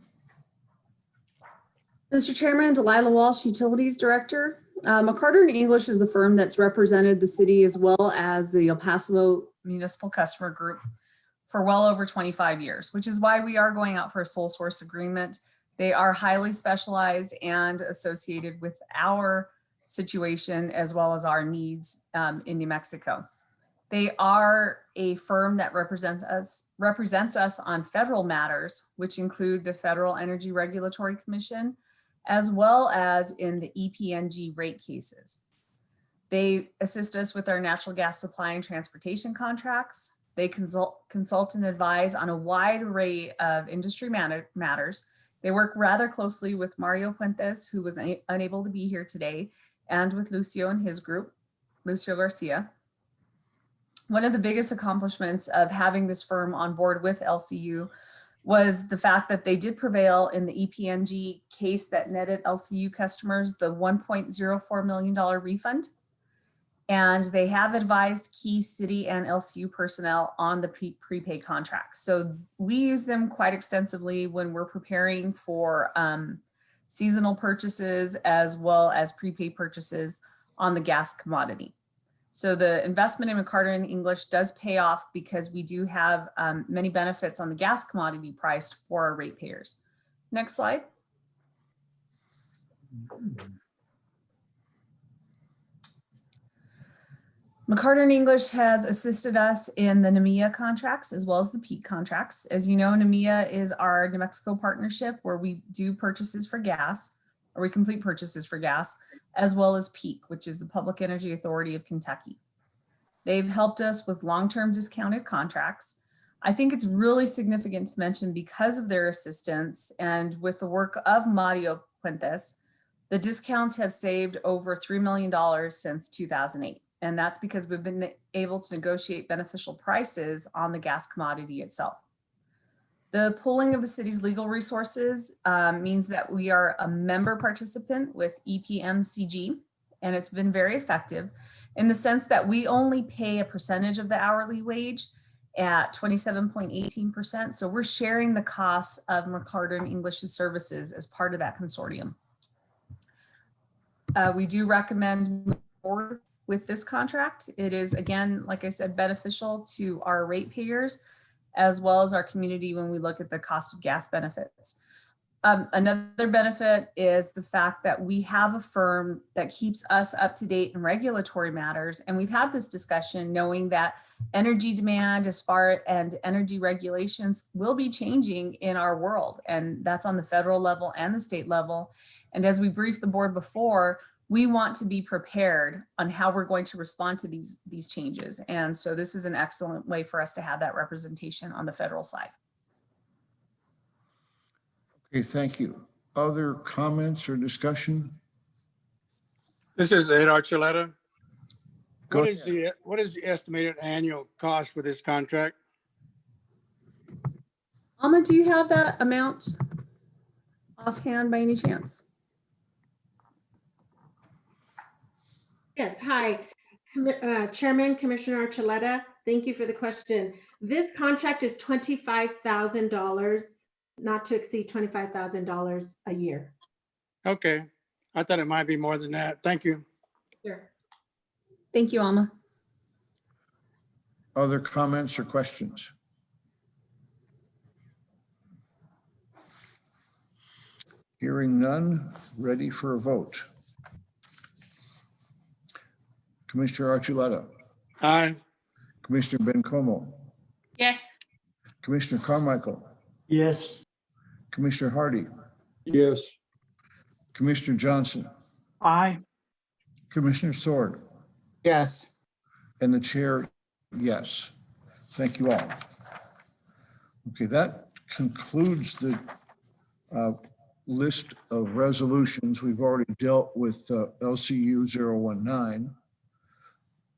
Mr. Chairman, Delilah Walsh, Utilities Director. McCarter and English is the firm that's represented the city as well as the El Paso Municipal Customer Group for well over 25 years, which is why we are going out for a sole source agreement. They are highly specialized and associated with our situation as well as our needs in New Mexico. They are a firm that represents us on federal matters, which include the Federal Energy Regulatory Commission, as well as in the EPNG rate cases. They assist us with our natural gas supply and transportation contracts. They consult and advise on a wide array of industry matters. They work rather closely with Mario Puentes, who was unable to be here today, and with Lucio and his group, Lucio Garcia. One of the biggest accomplishments of having this firm on board with LCU was the fact that they did prevail in the EPNG case that netted LCU customers the $1.04 million refund. And they have advised key city and LCU personnel on the prepaid contracts. So we use them quite extensively when we're preparing for seasonal purchases as well as prepaid purchases on the gas commodity. So the investment in McCarter and English does pay off because we do have many benefits on the gas commodity priced for our ratepayers. Next slide. McCarter and English has assisted us in the NMEA contracts as well as the PEAK contracts. As you know, NMEA is our New Mexico partnership where we do purchases for gas, or we complete purchases for gas, as well as PEAK, which is the Public Energy Authority of Kentucky. They've helped us with long-term discounted contracts. I think it's really significant to mention because of their assistance and with the work of Mario Puentes, the discounts have saved over $3 million since 2008. And that's because we've been able to negotiate beneficial prices on the gas commodity itself. The pooling of the city's legal resources means that we are a member participant with EPMCG, and it's been very effective in the sense that we only pay a percentage of the hourly wage at 27.18%. So we're sharing the costs of McCarter and English's services as part of that consortium. We do recommend moving forward with this contract. It is, again, like I said, beneficial to our ratepayers as well as our community when we look at the cost of gas benefits. Another benefit is the fact that we have a firm that keeps us up to date in regulatory matters. And we've had this discussion knowing that energy demand and energy regulations will be changing in our world. And that's on the federal level and the state level. And as we briefed the board before, we want to be prepared on how we're going to respond to these changes. And so this is an excellent way for us to have that representation on the federal side. Okay, thank you. Other comments or discussion? This is Ed Archuleta. Go What is the estimated annual cost for this contract? Alma, do you have that amount offhand by any chance? Yes, hi, Chairman, Commissioner Archuleta, thank you for the question. This contract is $25,000, not to exceed $25,000 a year. Okay, I thought it might be more than that. Thank you. Sure. Thank you, Alma. Other comments or questions? Hearing none, ready for a vote. Commissioner Archuleta, Aye. Commissioner Bencomo, Yes. Commissioner Carmichael, Yes. Commissioner Hardy, Yes. Commissioner Johnson, Aye. Commissioner Sword, Yes. and the chair, yes. Thank you all. Okay, that concludes the list of resolutions. We've already dealt with LCU 019.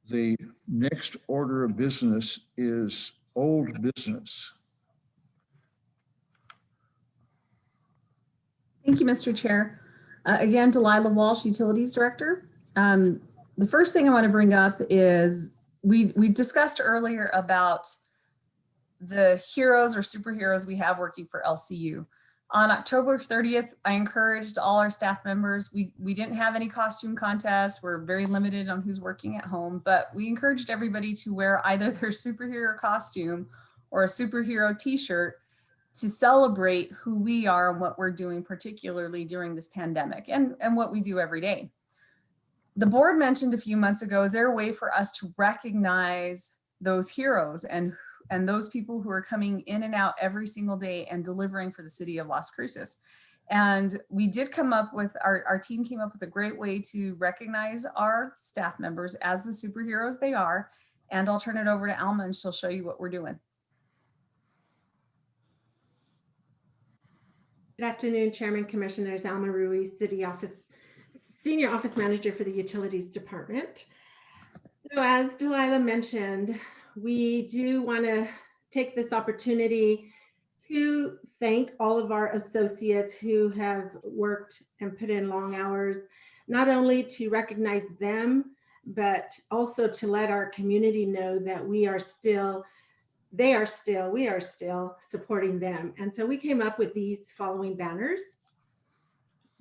The next order of business is old business. Thank you, Mr. Chair. Again, Delilah Walsh, Utilities Director. The first thing I want to bring up is we discussed earlier about the heroes or superheroes we have working for LCU. On October 30th, I encouraged all our staff members. We didn't have any costume contests. We're very limited on who's working at home, but we encouraged everybody to wear either their superhero costume or a superhero t-shirt to celebrate who we are and what we're doing, particularly during this pandemic and what we do every day. The board mentioned a few months ago, is there a way for us to recognize those heroes and those people who are coming in and out every single day and delivering for the city of Las Cruces? And we did come up with, our team came up with a great way to recognize our staff members as the superheroes they are. And I'll turn it over to Alma and she'll show you what we're doing. Good afternoon, Chairman, Commissioners. Alma Ruiz, Senior Office Manager for the Utilities Department. So as Delilah mentioned, we do want to take this opportunity to thank all of our associates who have worked and put in long hours, not only to recognize them, but also to let our community know that we are still supporting them. And so we came up with these following banners.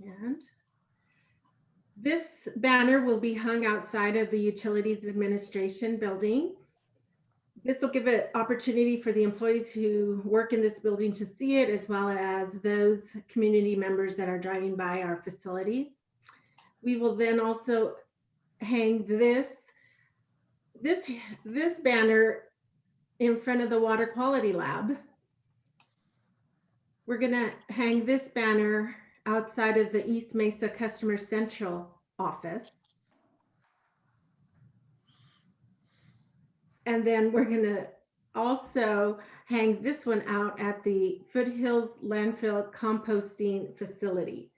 And this banner will be hung outside of the Utilities Administration building. This will give an opportunity for the employees who work in this building to see it, as well as those community members that are driving by our facility. We will then also hang this banner in front of the Water Quality Lab. We're gonna hang this banner outside of the East Mesa Customer Central office. And then we're gonna also hang this one out at the Foothills Landfill composting facility.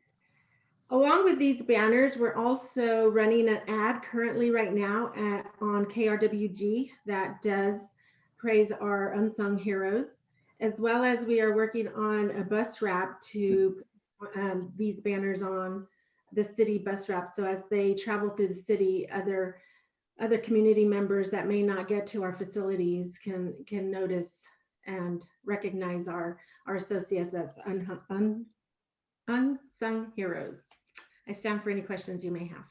Along with these banners, we're also running an ad currently right now on KRWG that does praise our unsung heroes, as well as we are working on a bus wrap to these banners on the city bus wrap. So as they travel through the city, other community members that may not get to our facilities can notice and recognize our associates as unsung heroes. I stand for any questions you may have.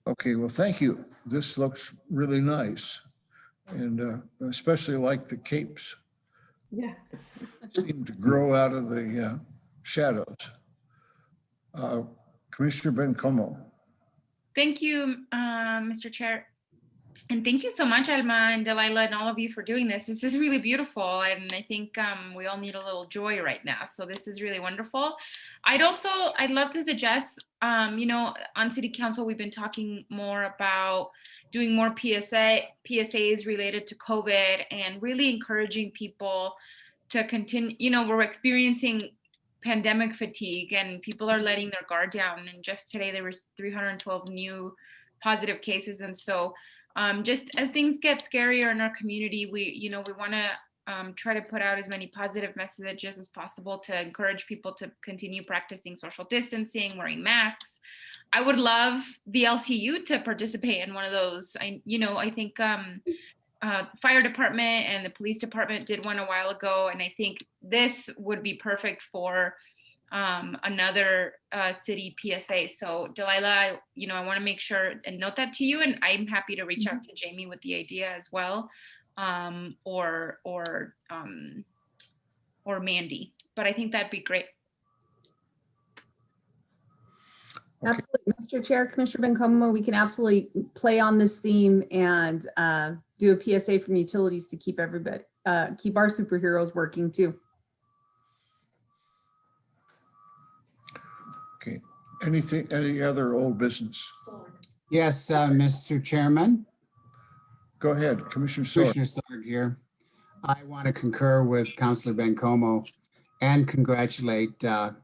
Okay, well, thank you. This looks really nice. And especially like the capes. Yeah. seem to grow out of the shadows. Commissioner Bencomo. Thank you, Mr. Chair. And thank you so much, Alma and Delilah and all of you for doing this. This is really beautiful. And I think we all need a little joy right now. So this is really wonderful. I'd love to suggest, on City Council, we've been talking more about doing more PSAs related to COVID and really encouraging people to continue. We're experiencing pandemic fatigue and people are letting their guard down. And just today there was 312 new positive cases. And so just as things get scarier in our community, we want to try to put out as many positive messages as possible to encourage people to continue practicing social distancing, wearing masks. I would love the LCU to participate in one of those. I think fire department and the police department did one a while ago, and I think this would be perfect for another city PSA. So Delilah, I want to make sure and note that to you, and I'm happy to reach out to Jamie with the idea as well, or Mandy. But I think that'd be great. Okay. Absolutely, Mr. Chair, Commissioner Bencomo, we can absolutely play on this theme and do a PSA from utilities to keep everybody, keep our superheroes working too. Okay. Any other old business? Yes, Mr. Chairman. Go ahead, Commissioner Sorg. Commissioner Sorg here. I want to concur with Councilor Bencomo and congratulate Delilah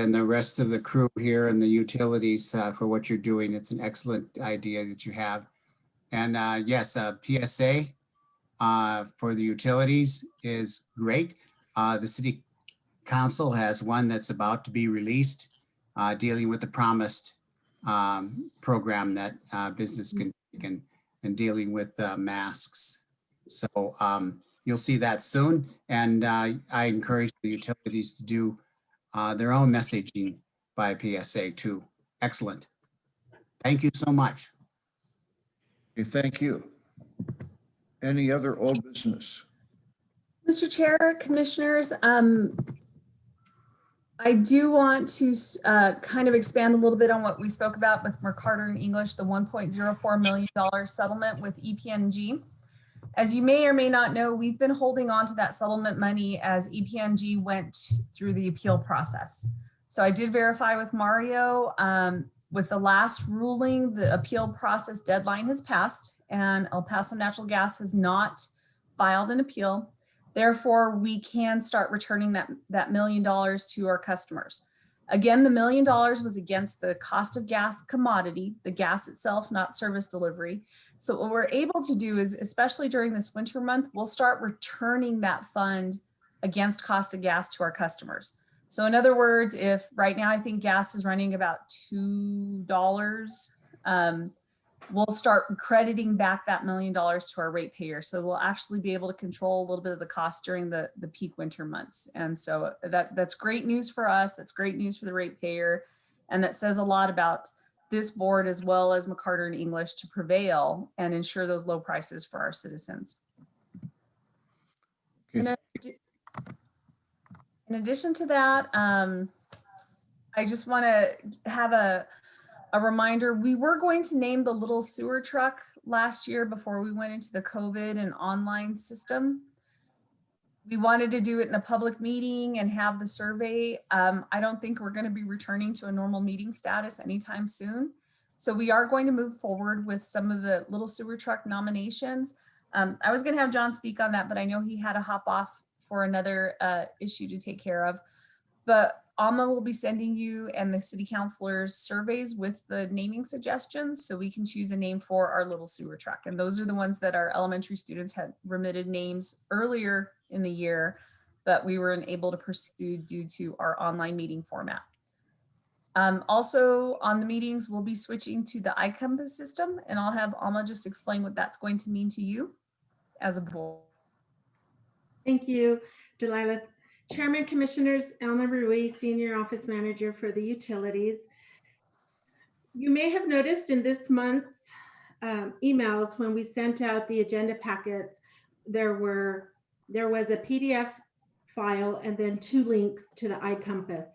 and the rest of the crew here and the utilities for what you're doing. It's an excellent idea that you have. And yes, PSA for the utilities is great. The City Council has one that's about to be released dealing with the promised program that business can take and dealing with masks. So you'll see that soon. And I encourage the utilities to do their own messaging by PSA too. Excellent. Thank you so much. Okay, thank you. Any other old business? Mr. Chair, Commissioners, I do want to kind of expand a little bit on what we spoke about with McCarter and English, the $1.04 million settlement with EPNG. As you may or may not know, we've been holding on to that settlement money as EPNG went through the appeal process. So I did verify with Mario, with the last ruling, the appeal process deadline has passed and El Paso Natural Gas has not filed an appeal. Therefore, we can start returning that $1 million to our customers. Again, the $1 million was against the cost of gas commodity, the gas itself, not service delivery. So what we're able to do is, especially during this winter month, we'll start returning that fund against cost of gas to our customers. So in other words, if right now I think gas is running about $2, we'll start crediting back that $1 million to our ratepayer. So we'll actually be able to control a little bit of the cost during the peak winter months. And so that's great news for us. That's great news for the ratepayer. And that says a lot about this board as well as McCarter and English to prevail and ensure those low prices for our citizens. Okay. In addition to that, I just want to have a reminder, we were going to name the little sewer truck last year before we went into the COVID and online system. We wanted to do it in a public meeting and have the survey. I don't think we're going to be returning to a normal meeting status anytime soon. So we are going to move forward with some of the little sewer truck nominations. I was going to have John speak on that, but I know he had to hop off for another issue to take care of. But Alma will be sending you and the city councilors surveys with the naming suggestions so we can choose a name for our little sewer truck. And those are the ones that our elementary students had remitted names earlier in the year, but we weren't able to pursue due to our online meeting format. Also on the meetings, we'll be switching to the iCompass system, and I'll have Alma just explain what that's going to mean to you as a board. Thank you, Delilah. Chairman, Commissioners, Elma Ruiz, Senior Office Manager for the Utilities. You may have noticed in this month's emails when we sent out the agenda packets, there were there was a PDF file and then 2 links to the iCompass.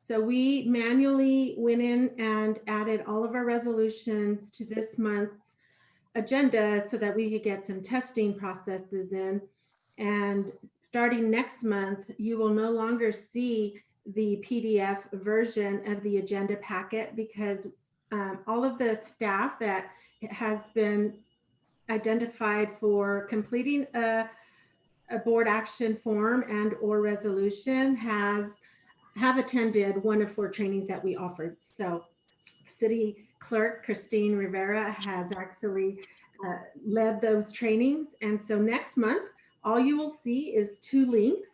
So we manually went in and added all of our resolutions to this month's agenda so that we could get some testing processes in. And starting next month, you will no longer see the PDF version of the agenda packet because all of the staff that has been identified for completing a board action form and or resolution have attended one of 4 trainings that we offered. So City Clerk Christine Rivera has actually led those trainings. And so next month, all you will see is 2 links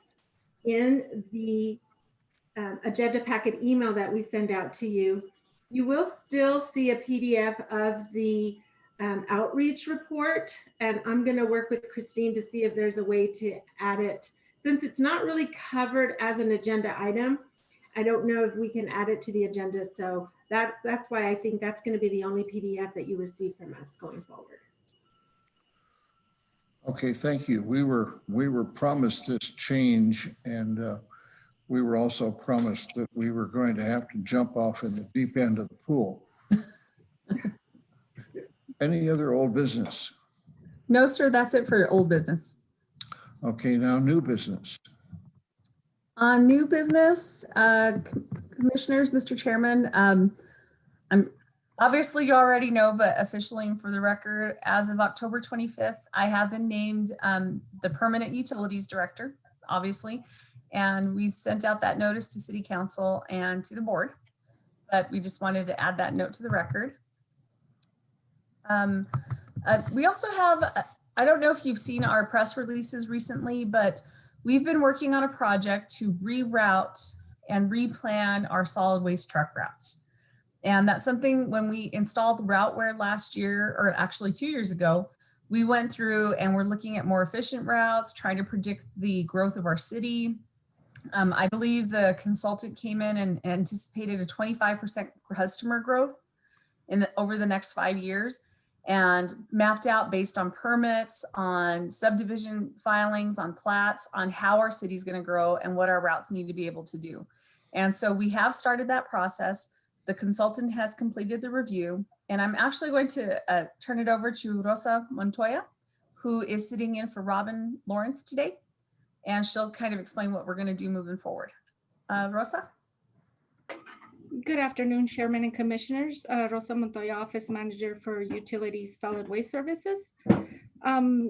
in the agenda packet email that we send out to you. You will still see a PDF of the outreach report, and I'm going to work with Christine to see if there's a way to add it. Since it's not really covered as an agenda item, I don't know if we can add it to the agenda. So that's why I think that's going to be the only PDF that you receive from us going forward. Okay, thank you. We were promised this change, and we were also promised that we were going to have to jump off in the deep end of the pool. Any other old business? No, sir, that's it for old business. Okay, now new business. On new business, commissioners, Mr. Chairman, I'm obviously you already know, but officially and for the record, as of October 25th, I have been named the permanent utilities director, obviously, and we sent out that notice to City Council and to the board, but we just wanted to add that note to the record. We also have, I don't know if you've seen our press releases recently, but we've been working on a project to reroute and replan our solid waste truck routes. And that's something when we installed routeware last year, or actually 2 years ago, we went through and we're looking at more efficient routes, trying to predict the growth of our city. I believe the consultant came in and anticipated a 25% customer growth over the next 5 years, and mapped out based on permits, on subdivision filings, on plats, on how our city is going to grow and what our routes need to be able to do. And so we have started that process. The consultant has completed the review, and I'm actually going to turn it over to Rosa Montoya, who is sitting in for Robin Lawrence today, and she'll kind of explain what we're going to do moving forward. Rosa? Good afternoon, Chairman and Commissioners. Rosa Montoya, Office Manager for Utilities Solid Waste Services.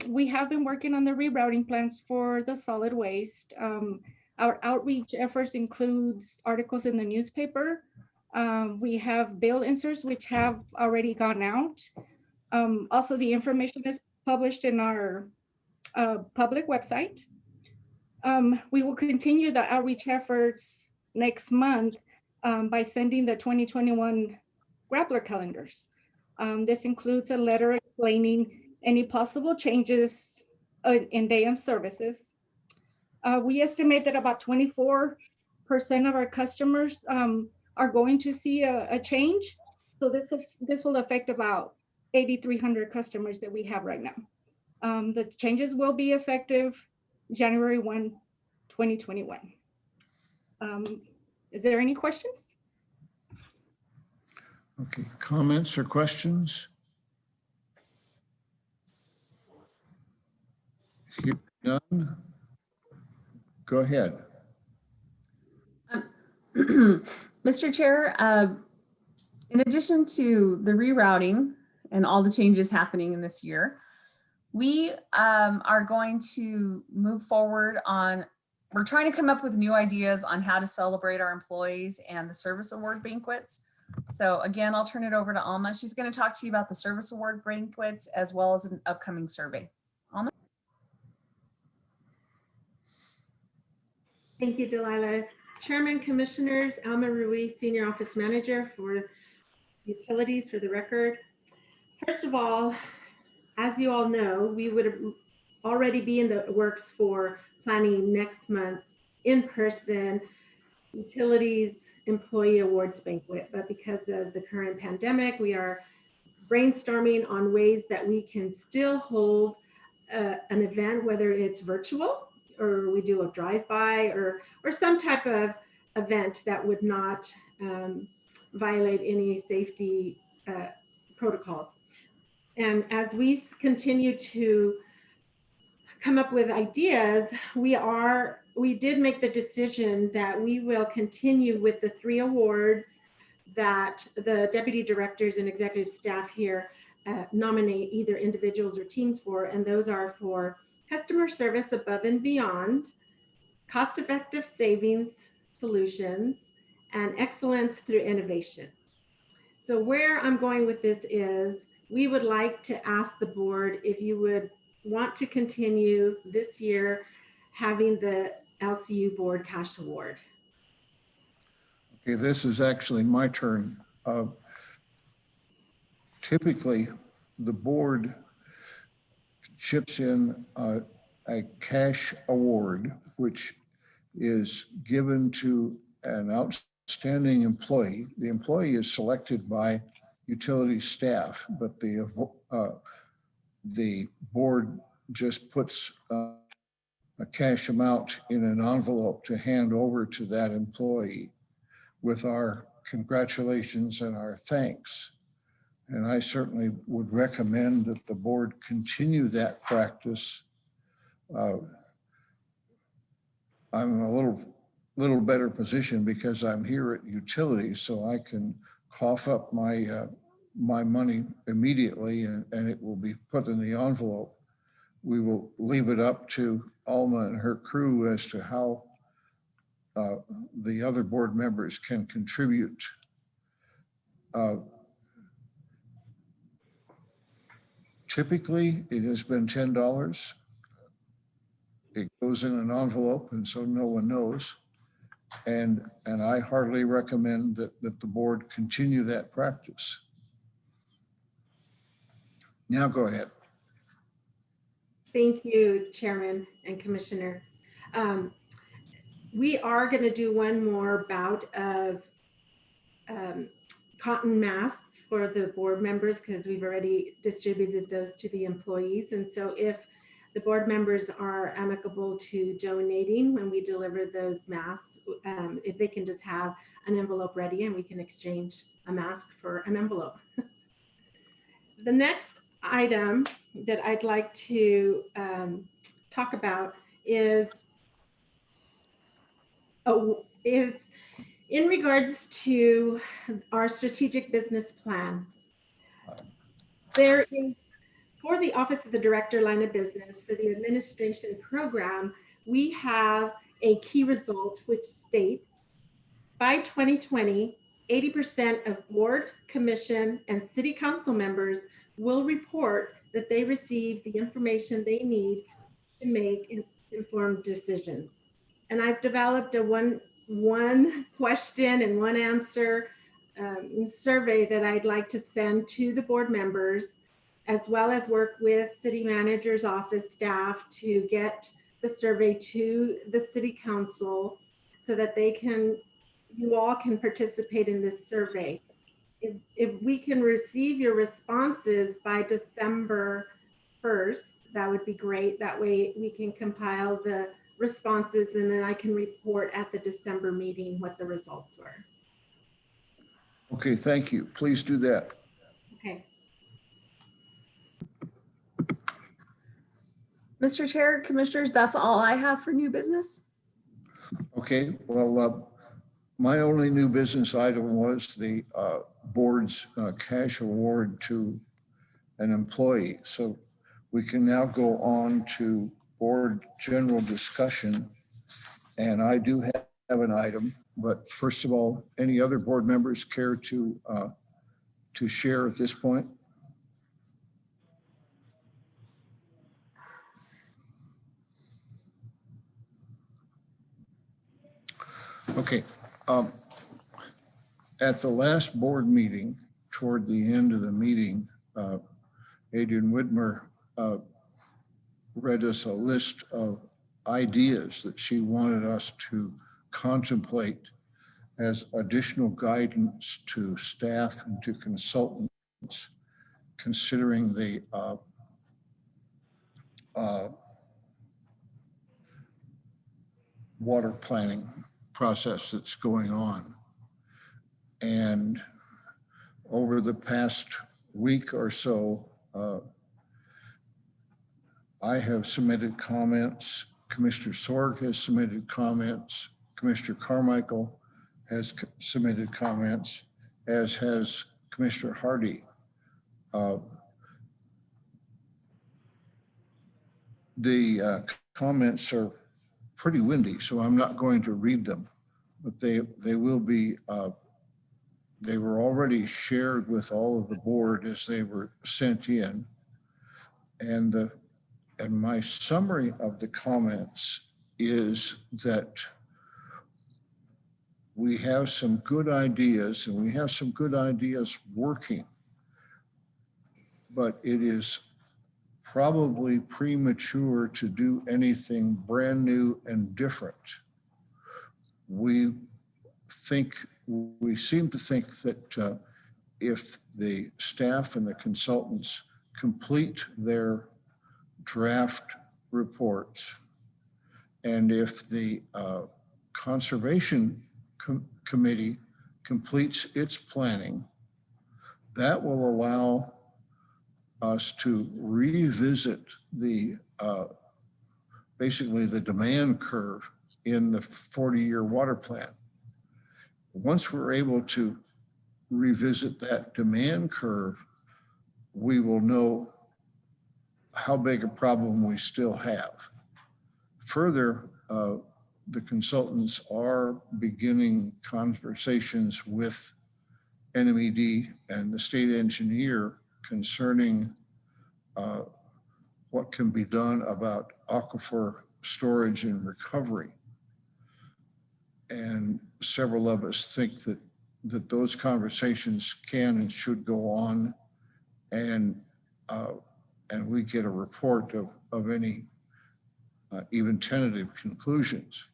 We have been working on the rerouting plans for the solid waste. Our outreach efforts includes articles in the newspaper. We have bill inserts which have already gone out. Also, the information is published in our public website. We will continue the outreach efforts next month by sending the 2021 Grappler calendars. This includes a letter explaining any possible changes in day of services. We estimate that about 24% of our customers are going to see a change. So this will affect about 8,300 customers that we have right now. The changes will be effective January 1, 2021. Is there any questions? Okay, comments or questions? Hearing none. Go ahead. Mr. Chair, in addition to the rerouting and all the changes happening in this year, we are going to move forward on, we're trying to come up with new ideas on how to celebrate our employees and the service award banquets. So again, I'll turn it over to Alma. She's going to talk to you about the service award banquets as well as an upcoming survey. Alma? Thank you, Delilah. Chairman, Commissioners, Alma Ruiz, Senior Office Manager for Utilities, for the record. First of all, as you all know, we would already be in the works for planning next month's in-person Utilities Employee Awards Banquet. But because of the current pandemic, we are brainstorming on ways that we can still hold an event, whether it's virtual or we do a drive-by or some type of event that would not violate any safety protocols. And as we continue to come up with ideas, we did make the decision that we will continue with the 3 awards that the deputy directors and executive staff here nominate either individuals or teams for, and those are for customer service above and beyond, cost-effective savings solutions, and excellence through innovation. So where I'm going with this is we would like to ask the board if you would want to continue this year having the LCU Board Cash Award. Okay, this is actually my turn. Typically, the board chips in a cash award, which is given to an outstanding employee. The employee is selected by utility staff, but the board just puts a cash amount in an envelope to hand over to that employee with our congratulations and our thanks. And I certainly would recommend that the board continue that practice. I'm in a little better position because I'm here at utilities, so I can cough up my money immediately and it will be put in the envelope. We will leave it up to Alma and her crew as to how the other board members can contribute. Typically, it has been $10. It goes in an envelope, and so no one knows. And I heartily recommend that the board continue that practice. Now go ahead. Thank you, Chairman and Commissioner. We are going to do one more bout of cotton masks for the board members because we've already distributed those to the employees. And so if the board members are amicable to donating when we deliver those masks, if they can just have an envelope ready and we can exchange a mask for an envelope. The next item that I'd like to talk about is in regards to our strategic business plan. There is, for the Office of the Director line of business, for the administration program, we have a key result which states by 2020, 80% of board, commission, and city council members will report that they receive the information they need to make informed decisions. And I've developed a one question and one answer survey that I'd like to send to the board members, as well as work with city manager's office staff to get the survey to the city council so that you all can participate in this survey. If we can receive your responses by December 1st, that would be great. That way we can compile the responses and then I can report at the December meeting what the results were. Okay, thank you. Please do that. Okay. Mr. Chair, Commissioners, that's all I have for new business. Okay, well, my only new business item was the board's cash award to an employee. So we can now go on to board general discussion. And I do have an item, but first of all, any other board members care to share at this point? Okay. At the last board meeting, toward the end of the meeting, Adrian Whitmer read us a list of ideas that she wanted us to contemplate as additional guidance to staff and to consultants, considering the water planning process that's going on. And over the past week or so, I have submitted comments. Commissioner Sorg has submitted comments. Commissioner Carmichael has submitted comments, as has Commissioner Hardy. The comments are pretty windy, so I'm not going to read them, but they will be, they were already shared with all of the board as they were sent in. And my summary of the comments is that we have some good ideas, and we have some good ideas working, but it is probably premature to do anything brand new and different. We seem to think that if the staff and the consultants complete their draft reports, and if the Conservation Committee completes its planning, that will allow us to revisit the basically the demand curve in the 40-year water plan. Once we're able to revisit that demand curve, we will know how big a problem we still have. Further, the consultants are beginning conversations with NMED and the state engineer concerning what can be done about aquifer storage and recovery. And several of us think that those conversations can and should go on, and we get a report of any even tentative conclusions.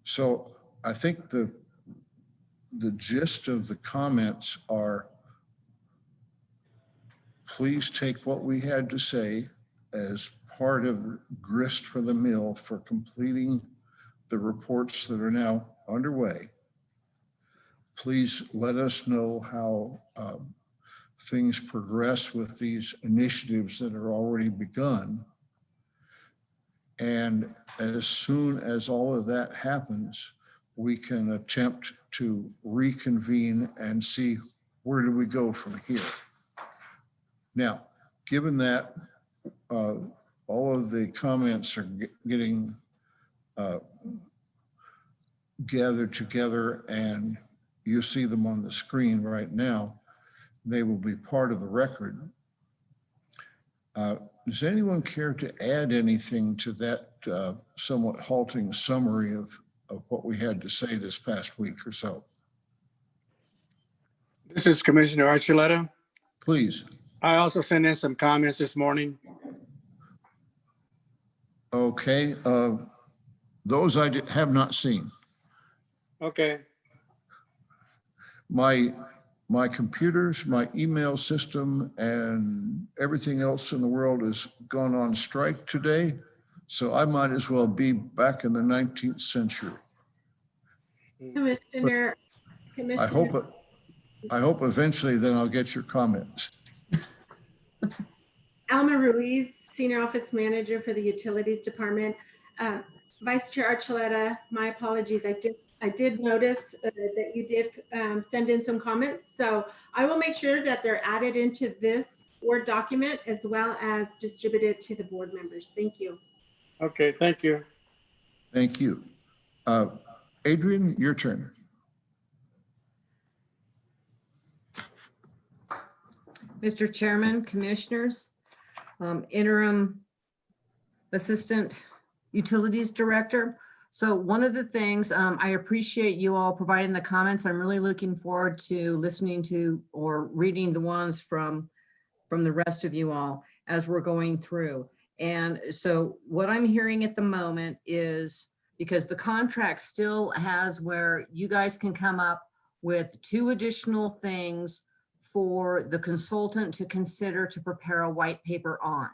So I think the gist of the comments are, please take what we had to say as part of grist for the mill for completing the reports that are now underway. Please let us know how things progress with these initiatives that are already begun. And as soon as all of that happens, we can attempt to reconvene and see where do we go from here. Now, given that all of the comments are getting gathered together, and you see them on the screen right now, they will be part of the record. Does anyone care to add anything to that somewhat halting summary of what we had to say this past week or so? This is Commissioner Archuleta. Please. I also sent in some comments this morning. Okay, those I have not seen. Okay. My computers, my email system, and everything else in the world has gone on strike today. So I might as well be back in the 19th century. Commissioner. I hope eventually then I'll get your comments. Alma Ruiz, Senior Office Manager for the Utilities Department. Vice Chair Archuleta, my apologies. I did notice that you did send in some comments. So I will make sure that they're added into this Word document as well as distributed to the board members. Thank you. Okay, thank you. Thank you. Adrian, your turn. Mr. Chairman, Commissioners, Interim Assistant Utilities Director. So one of the things, I appreciate you all providing the comments. I'm really looking forward to listening to or reading the ones from the rest of you all as we're going through. And so what I'm hearing at the moment is, because the contract still has where you guys can come up with 2 additional things for the consultant to consider to prepare a white paper on.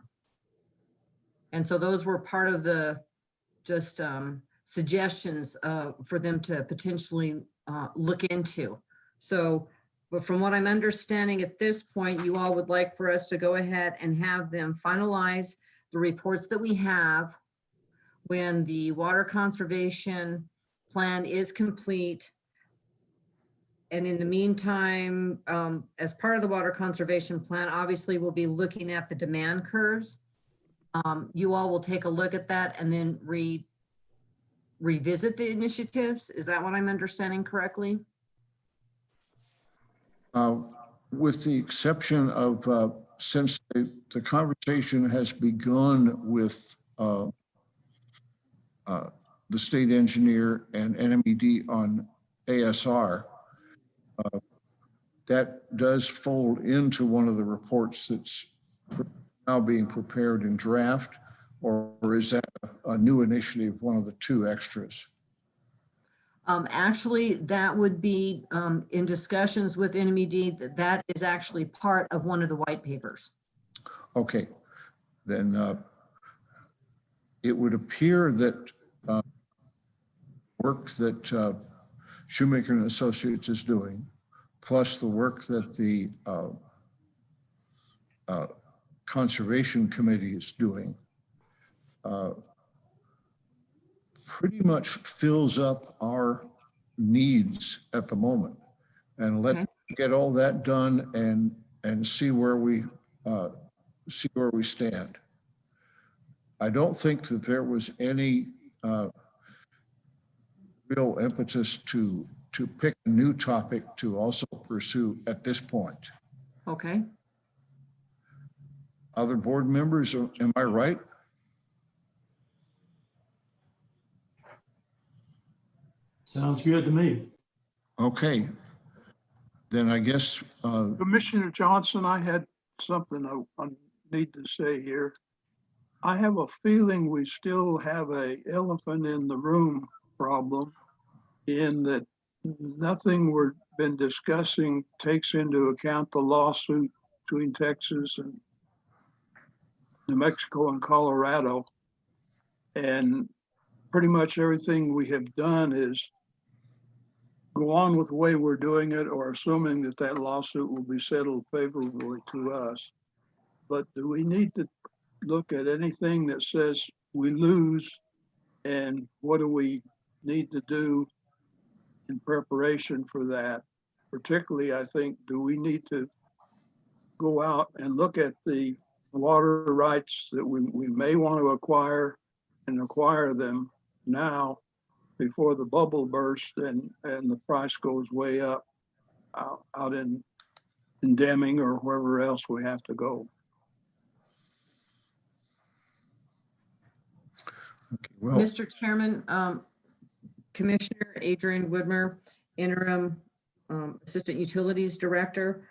And so those were part of the just suggestions for them to potentially look into. So, but from what I'm understanding at this point, you all would like for us to go ahead and have them finalize the reports that we have when the water conservation plan is complete. And in the meantime, as part of the water conservation plan, obviously we'll be looking at the demand curves. You all will take a look at that and then revisit the initiatives. Is that what I'm understanding correctly? With the exception of, since the conversation has begun with the state engineer and NMED on ASR, that does fold into one of the reports that's now being prepared in draft, or is that a new initiative, one of the two extras? Actually, that would be in discussions with NMED. That is actually part of one of the white papers. Okay, then it would appear that work that Shoemaker and Associates is doing, plus the work that the Conservation Committee is doing, pretty much fills up our needs at the moment. And let's get all that done and see where we stand. I don't think that there was any real impetus to pick a new topic to also pursue at this point. Okay. Other board members, am I right? Sounds good to me. Okay. Then I guess. Commissioner Johnson, I had something I need to say here. I have a feeling we still have a elephant in the room problem, in that nothing we've been discussing takes into account the lawsuit between Texas and New Mexico and Colorado. And pretty much everything we have done is go on with the way we're doing it, or assuming that that lawsuit will be settled favorably to us. But do we need to look at anything that says we lose, and what do we need to do in preparation for that? Particularly, I think, do we need to go out and look at the water rights that we may want to acquire, and acquire them now before the bubble bursts and the price goes way up out in Deming or wherever else we have to go. Okay, well, Mr. Chairman, Commissioner Adrian Woodmer, Interim Assistant Utilities Director.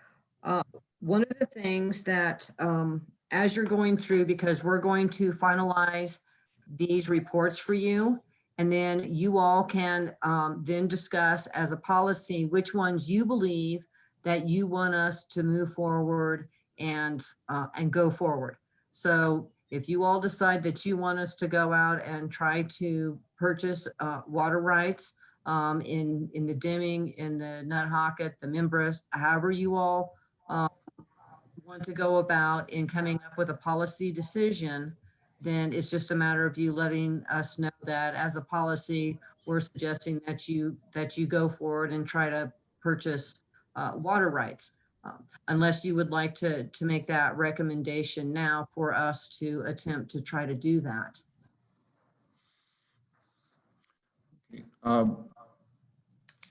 One of the things that as you're going through, because we're going to finalize these reports for you, and then you all can then discuss as a policy which ones you believe that you want us to move forward and go forward. So if you all decide that you want us to go out and try to purchase water rights in the Deming, in the Nuthocket, the Mimbres, however you all want to go about in coming up with a policy decision, then it's just a matter of you letting us know that as a policy, we're suggesting that you go forward and try to purchase water rights. Unless you would like to make that recommendation now for us to attempt to try to do that.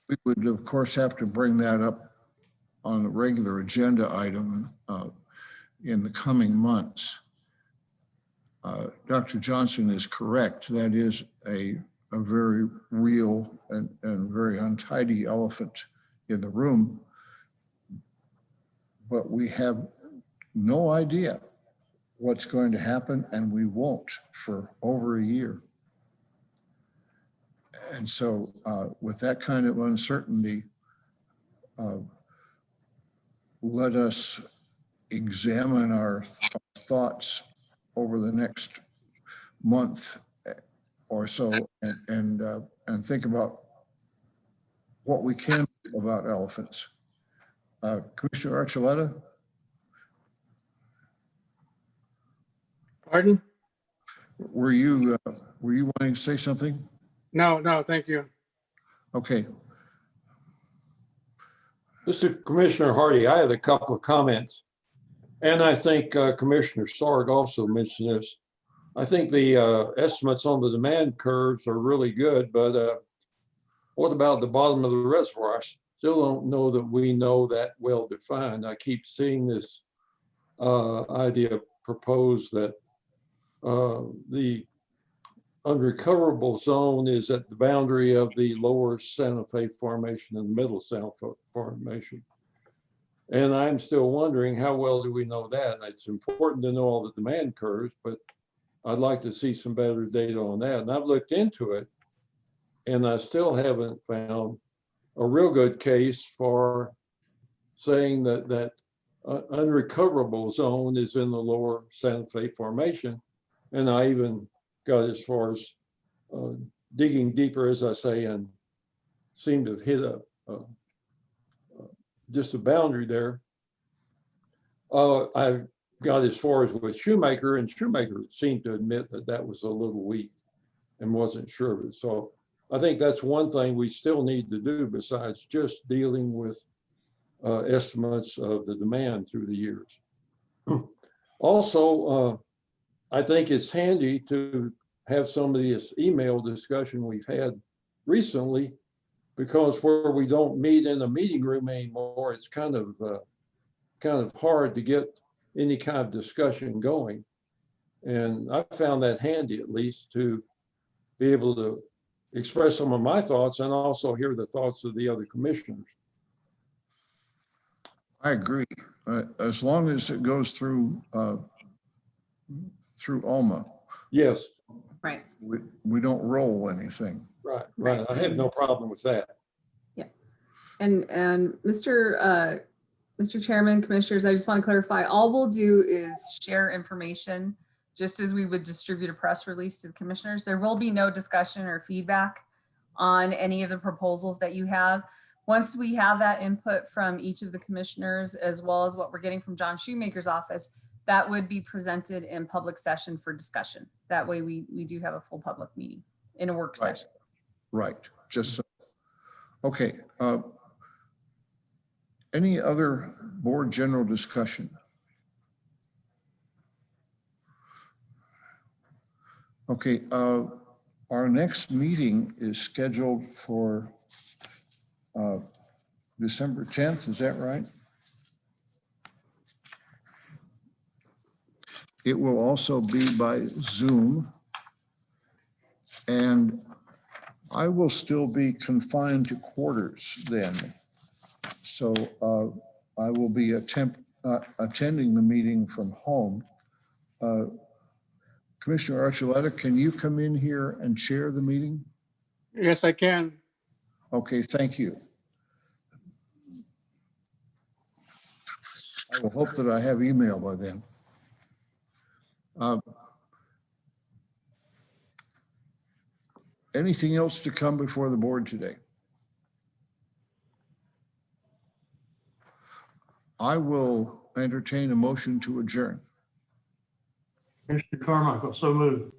We would, of course, have to bring that up on the regular agenda item in the coming months. Dr. Johnson is correct. That is a very real and very untidy elephant in the room. But we have no idea what's going to happen, and we won't for over a year. And so with that kind of uncertainty, let us examine our thoughts over the next month or so and think about what we can do about elephants. Commissioner Archuleta? Pardon? Were you wanting to say something? No, thank you. Okay. Mr. Commissioner Hardy, I had a couple of comments. And I think Commissioner Sarg also mentioned this. I think the estimates on the demand curves are really good, but what about the bottom of the reservoir? I still don't know that we know that well defined. I keep seeing this idea proposed that the unrecoverable zone is at the boundary of the lower Santa Fe Formation and the middle Santa Fe Formation. And I'm still wondering how well do we know that? It's important to know all the demand curves, but I'd like to see some better data on that. And I've looked into it and I still haven't found a real good case for saying that unrecoverable zone is in the lower Santa Fe Formation. And I even got as far as digging deeper, as I say, and seemed to have hit just a boundary there. I got as far as with Shoemaker, and Shoemaker seemed to admit that that was a little weak and wasn't sure of it. So I think that's one thing we still need to do besides just dealing with estimates of the demand through the years. Also, I think it's handy to have some of this email discussion we've had recently, because where we don't meet in a meeting room anymore, it's kind of hard to get any kind of discussion going. And I found that handy, at least, to be able to express some of my thoughts and also hear the thoughts of the other commissioners. I agree. As long as it goes through Alma. Yes. Right. We don't roll anything. Right. I have no problem with that. Yeah. And Mr. Chairman, Commissioners, I just want to clarify, all we'll do is share information just as we would distribute a press release to the commissioners. There will be no discussion or feedback on any of the proposals that you have. Once we have that input from each of the commissioners, as well as what we're getting from John Shoemaker's office, that would be presented in public session for discussion. That way we do have a full public meeting in a work session. Right. Just so. Okay. Any other board general discussion? Okay. Our next meeting is scheduled for December 10th. Is that right? It will also be by Zoom. And I will still be confined to quarters then. So I will be attending the meeting from home. Commissioner Archuleta, can you come in here and chair the meeting? Yes, I can. Okay, thank you. I will hope that I have email by then. Anything else to come before the board today? I will entertain a motion to adjourn. Mr. Carmichael, so moved.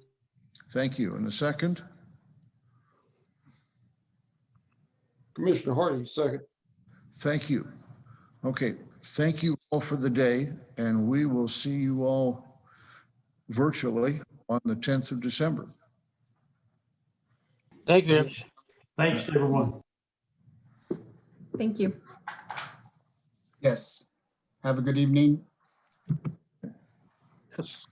Thank you. And a second? Commissioner Hardy, second. Thank you. Okay, thank you all for the day, and we will see you all virtually on the 10th of December. Thank you. Thanks, everyone. Thank you. Yes. Have a good evening. Yes.